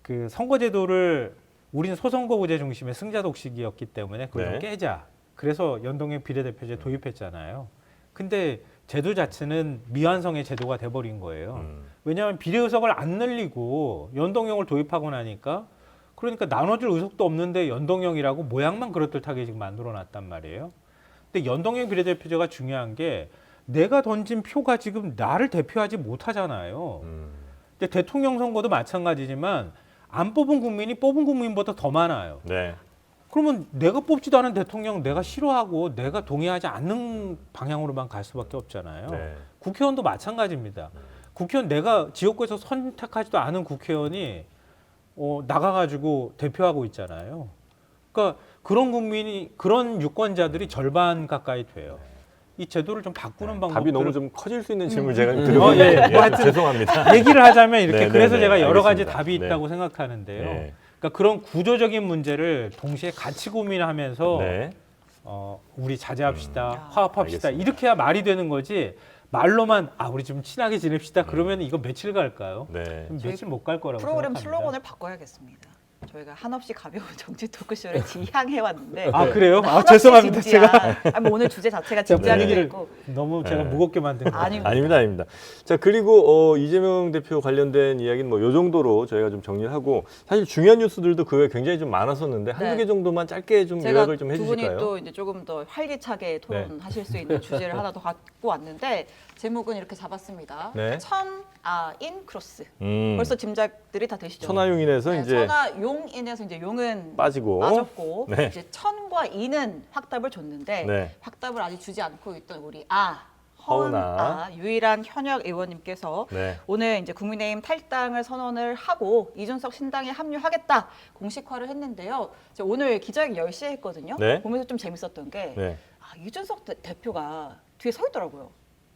그 선거제도를 우리는 소선거구제 중심의 승자 독식이었기 때문에 그걸 네. 깨자. 그래서 연동형 비례대표제 도입했잖아요. 근데 제도 자체는 미완성의 제도가 돼버린 거예요. 왜냐하면 비례의석을 안 늘리고 연동형을 도입하고 나니까 그러니까 나눠줄 의석도 없는데 연동형이라고 모양만 그럴듯하게 지금 만들어놨단 말이에요. 근데 연동형 비례대표제가 중요한 게 내가 던진 표가 지금 나를 대표하지 못하잖아요. 근데 대통령 선거도 마찬가지지만 안 뽑은 국민이 뽑은 국민보다 더 많아요. 네. 그러면 내가 뽑지도 않은 대통령 내가 싫어하고 내가 동의하지 않는 방향으로만 갈 수밖에 없잖아요. 네. 국회의원도 마찬가지입니다. 국회의원 내가 지역구에서 선택하지도 않은 국회의원이 나가가지고 대표하고 있잖아요. 그러니까 그런 국민이 그런 유권자들이 절반 가까이 돼요. 이 제도를 좀 바꾸는 방법. 답이 너무 좀 커질 수 있는 질문을 제가 드리고 예. 있는데 뭐 하여튼 죄송합니다. 얘기를 하자면 이렇게 네, 그래서 네, 제가 네, 여러 가지 알겠습니다. 답이 네. 있다고 생각하는데요. 네. 그러니까 그런 구조적인 문제를 동시에 같이 고민하면서 네. 우리 자제합시다, 알겠습니다. 화합합시다 이렇게 해야 말이 되는 거지. 말로만 우리 좀 친하게 지냅시다. 그러면 이거 며칠 갈까요? 네. 며칠 못 갈 거라고 프로그램 생각합니다. 슬로건을 바꿔야겠습니다. 저희가 한없이 가벼운 정치 토크쇼를 지향해 왔는데 그래요? 죄송합니다. 제가 뭐 오늘 주제 자체가 진지하게 분위기를 됐고 너무 제가 네. 무겁게 만든 거 아닙니다. 아닙니다. 자, 그리고 이재명 대표 관련된 이야기는 뭐 요 정도로 저희가 좀 정리를 하고 사실 중요한 뉴스들도 그 외에 굉장히 좀 많았었는데 한두 네. 개 정도만 짧게 좀 제가 요약을 좀 두 분이 해주실까요? 또 이제 조금 더 활기차게 토론하실 수 있는 주제를 하나 더 갖고 왔는데 제목은 이렇게 잡았습니다. 네. 천아인 크로스. 음. 벌써 짐작들이 다 되시죠? 천하용인에서 네, 이제 천하용인에서 이제 용은 빠지고 빠졌고 네. 이제 천과 인은 확답을 줬는데 네. 확답을 아직 주지 않고 있던 우리 허은아. 허은아 유일한 현역 의원님께서 네. 오늘 이제 국민의힘 탈당을 선언을 하고 이준석 신당에 합류하겠다 공식화를 했는데요. 이제 오늘 기자회견 10시에 했거든요. 네. 보면서 좀 재밌었던 게 네. 이준석 대표가 뒤에 서 있더라고요.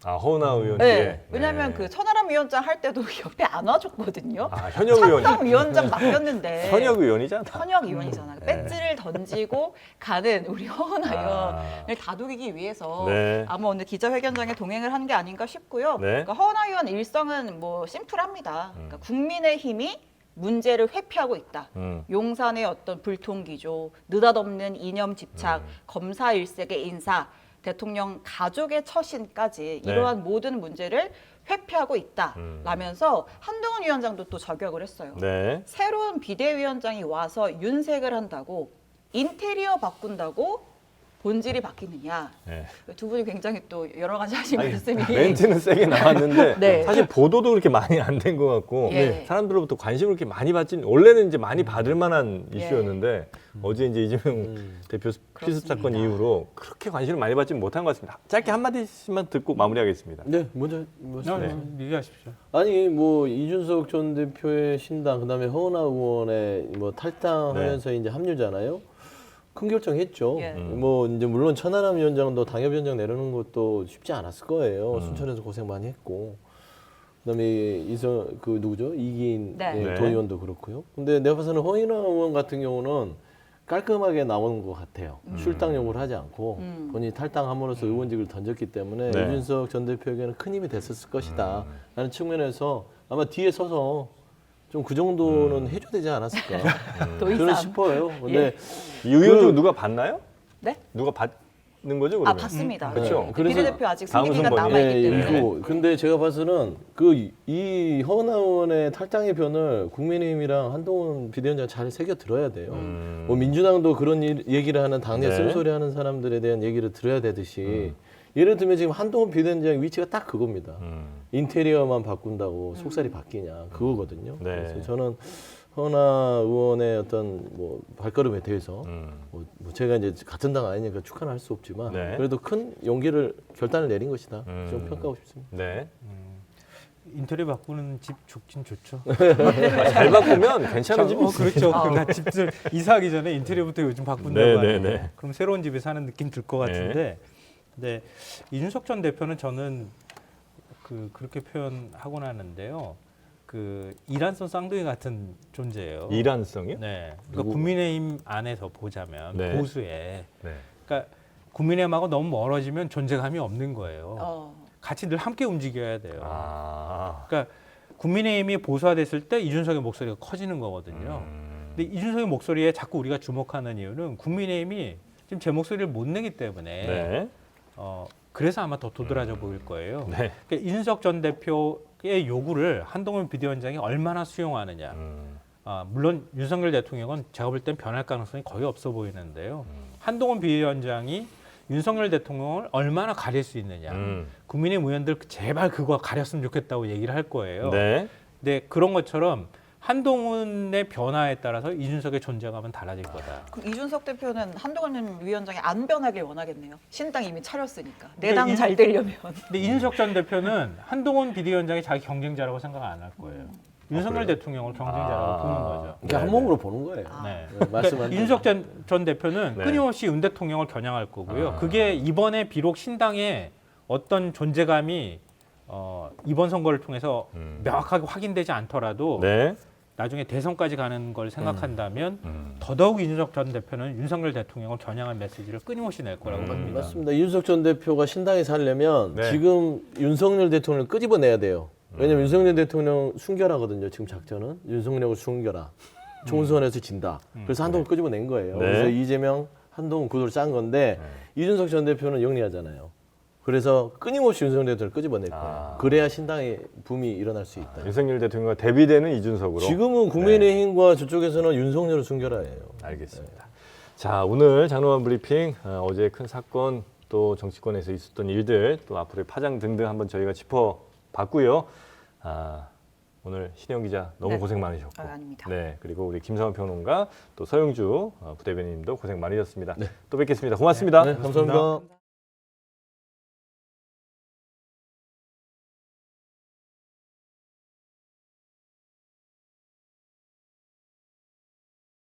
허은아 의원 네. 뒤에. 왜냐하면 네. 그 천하람 위원장 할 때도 옆에 안 와줬거든요. 현역 의원이. 창당 위원장 맡겼는데 현역 의원이잖아. 현역 의원이잖아. 네. 배지를 던지고 가는 우리 허은아 아. 의원을 다독이기 위해서 네. 아마 오늘 기자회견장에 동행을 한 게 아닌가 싶고요. 네. 그러니까 허은아 의원 일성은 뭐 심플합니다. 그러니까 국민의힘이 문제를 회피하고 있다. 용산의 어떤 불통기조, 느닷없는 이념 집착, 검사 일색의 인사, 대통령 가족의 처신까지 네. 이러한 모든 문제를 회피하고 있다라면서 한동훈 위원장도 또 저격을 했어요. 네. 새로운 비대위원장이 와서 윤색을 한다고 인테리어 바꾼다고 본질이 바뀌느냐. 네. 두 분이 굉장히 또 여러 가지 하신 아니, 말씀이 멘트는 세게 나왔는데 네. 사실 보도도 그렇게 많이 안 된 것 같고 예. 사람들로부터 관심을 그렇게 많이 받진 원래는 이제 많이 받을 만한 예. 이슈였는데 어제 이제 이재명 대표 피습 그렇습니다. 사건 이후로 그렇게 관심을 많이 받지 못한 것 같습니다. 짧게 한 마디씩만 듣고 마무리하겠습니다. 네, 먼저 네. 얘기하십시오. 아니 뭐 이준석 전 대표의 신당 그다음에 허은하 의원의 뭐 탈당하면서 이제 합류잖아요. 큰 결정했죠. 예. 뭐 이제 물론 천하람 위원장도 당협위원장 내려는 것도 쉽지 않았을 거예요. 순천에서 고생 많이 했고. 그다음에 그 누구죠? 이기인 네. 예, 네. 도의원도 그렇고요. 근데 내가 봐서는 허인하 의원 같은 경우는 깔끔하게 나오는 것 같아요. 출당 요구를 하지 않고 본인이 탈당함으로써 의원직을 던졌기 때문에 네. 이준석 전 대표에게는 큰 힘이 됐었을 것이다. 라는 측면에서 아마 뒤에 서서 좀 그 정도는 해줘야 되지 않았을까. 더 저는 이상. 싶어요. 근데 이 의원도 누가 봤나요? 네? 누가 받는 거죠? 아 그러면? 봤습니다. 그렇죠. 네. 그래서 비례대표 아직 다음 승계 기간 선거에. 남아있기 예, 때문에 있고. 근데 제가 봐서는 이 허은하 의원의 탈당의 변을 국민의힘이랑 한동훈 비대위원장 잘 새겨 들어야 돼요. 뭐 민주당도 그런 얘기를 하는 당내 네. 쓴소리하는 사람들에 대한 얘기를 들어야 되듯이 예를 들면 지금 한동훈 비대위원장 위치가 딱 그겁니다. 인테리어만 바꾼다고 속살이 바뀌냐 그거거든요. 네. 그래서 저는 허은하 의원의 어떤 뭐 발걸음에 대해서 뭐 제가 이제 같은 당 아니니까 축하는 할 수 없지만 네. 그래도 큰 용기를 결단을 내린 것이다. 좀 평가하고 싶습니다. 네. 인테리어 바꾸는 집 좋긴 좋죠. 잘 바꾸면 괜찮은 집이 있어요. 그렇죠. 그러니까 집들 이사하기 전에 인테리어부터 요즘 바꾼다고 네, 하니까 네, 네. 그럼 새로운 집에 사는 느낌 들 것 같은데, 네 이준석 전 대표는 저는 그렇게 표현하곤 하는데요. 그 이란선 쌍둥이 같은 존재예요. 이란성이요? 네. 그러니까 누구? 국민의힘 안에서 보자면 네. 보수에, 네. 그러니까 국민의힘하고 너무 멀어지면 존재감이 없는 거예요. 같이 늘 함께 움직여야 돼요. 아. 그러니까 국민의힘이 보수화됐을 때 이준석의 목소리가 커지는 거거든요. 근데 이준석의 목소리에 자꾸 우리가 주목하는 이유는 국민의힘이 지금 제 목소리를 못 내기 때문에 네. 그래서 아마 더 도드라져 보일 거예요. 네. 그러니까 이준석 전 대표의 요구를 한동훈 비대위원장이 얼마나 수용하느냐. 물론 윤석열 대통령은 제가 볼 땐 변할 가능성이 거의 없어 보이는데요. 한동훈 비대위원장이 윤석열 대통령을 얼마나 가릴 수 있느냐. 국민의힘 의원들 제발 그거 가렸으면 좋겠다고 얘기를 할 거예요. 네. 근데 그런 것처럼 한동훈의 변화에 따라서 이준석의 존재감은 달라질 거다. 그럼 이준석 대표는 한동훈 위원장이 안 변하길 원하겠네요. 신당 이미 차렸으니까. 내 그러니까 당 잘 되려면. 근데 이준석 전 대표는 한동훈 비대위원장이 자기 경쟁자라고 생각 안 할 거예요. 윤석열 대통령을 경쟁자라고 보는 거죠. 그냥 한 몸으로 보는 거예요. 네. 말씀한 그러니까 이준석 전 대표는 네. 끊임없이 윤 대통령을 겨냥할 거고요. 그게 이번에 비록 신당에 어떤 존재감이 이번 선거를 통해서 명확하게 확인되지 않더라도 네. 나중에 대선까지 가는 걸 생각한다면 더더욱 이준석 전 대표는 윤석열 대통령을 겨냥한 메시지를 끊임없이 낼 거라고 봅니다. 맞습니다. 이준석 전 대표가 신당에 살려면 네. 지금 윤석열 대통령을 끄집어내야 돼요. 왜냐면 윤석열 대통령 순결하거든요. 지금 작전은 윤석열을 순결하. 총선에서 진다. 그래서 한동훈 끄집어낸 거예요. 네. 그래서 이재명, 한동훈 구도를 짠 건데 이준석 전 대표는 영리하잖아요. 그래서 끊임없이 윤석열 대통령을 끄집어낼 거예요. 그래야 신당의 붐이 일어날 수 있다. 윤석열 대통령과 대비되는 이준석으로. 지금은 국민의힘과 저쪽에서는 윤석열을 순결화해요. 알겠습니다. 자, 오늘 장로만 브리핑 어제 큰 사건 또 정치권에서 있었던 일들 또 앞으로의 파장 등등 한번 저희가 짚어봤고요. 오늘 신영 기자 너무 네. 고생 많으셨고, 아닙니다. 네, 그리고 우리 김성환 평론가 또 서영주 부대변인님도 고생 많으셨습니다. 또 뵙겠습니다. 고맙습니다. 네, 감사합니다.